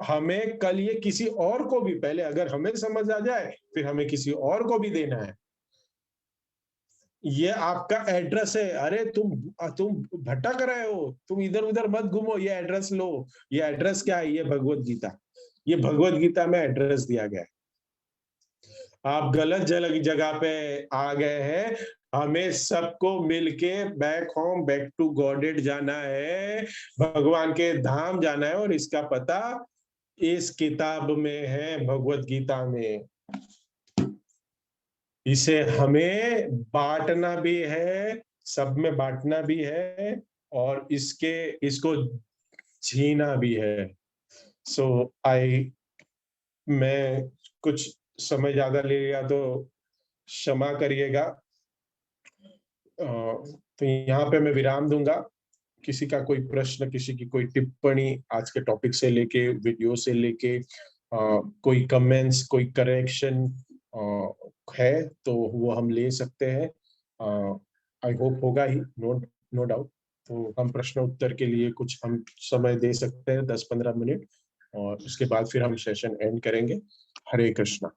हमें कल ये किसी और को भी, पहले अगर हमें समझ आ जाए, फिर हमें किसी और को भी देना है। ये आपका एड्रेस है, अरे तुम भटक रहे हो, तुम इधर उधर मत घूमो, ये एड्रेस लो। ये एड्रेस क्या है? ये भगवत गीता। ये भगवत गीता में एड्रेस दिया गया है। आप गलत जगह पे आ गए हैं। हमें सबको मिलके back home, back to Godhead जाना है, भगवान के धाम जाना है, और इसका पता इस किताब में है, भगवत गीता में। इसे हमें बांटना भी है, सब में बांटना भी है, और इसको जीना भी है। मैं कुछ समय ज्यादा ले लिया तो क्षमा करिएगा। तो यहाँ पे मैं विराम दूंगा। किसी का कोई प्रश्न, किसी की कोई टिप्पणी आज के टॉपिक से लेके, वीडियो से लेके, कोई कमेंट्स, कोई करेक्शन है तो वो हम ले सकते हैं। आई होप होगा ही, नो डाउट। तो हम प्रश्न उत्तर के लिए कुछ हम समय दे सकते हैं, 10-15 मिनट, और उसके बाद फिर हम सेशन एंड करेंगे। हरे कृष्णा।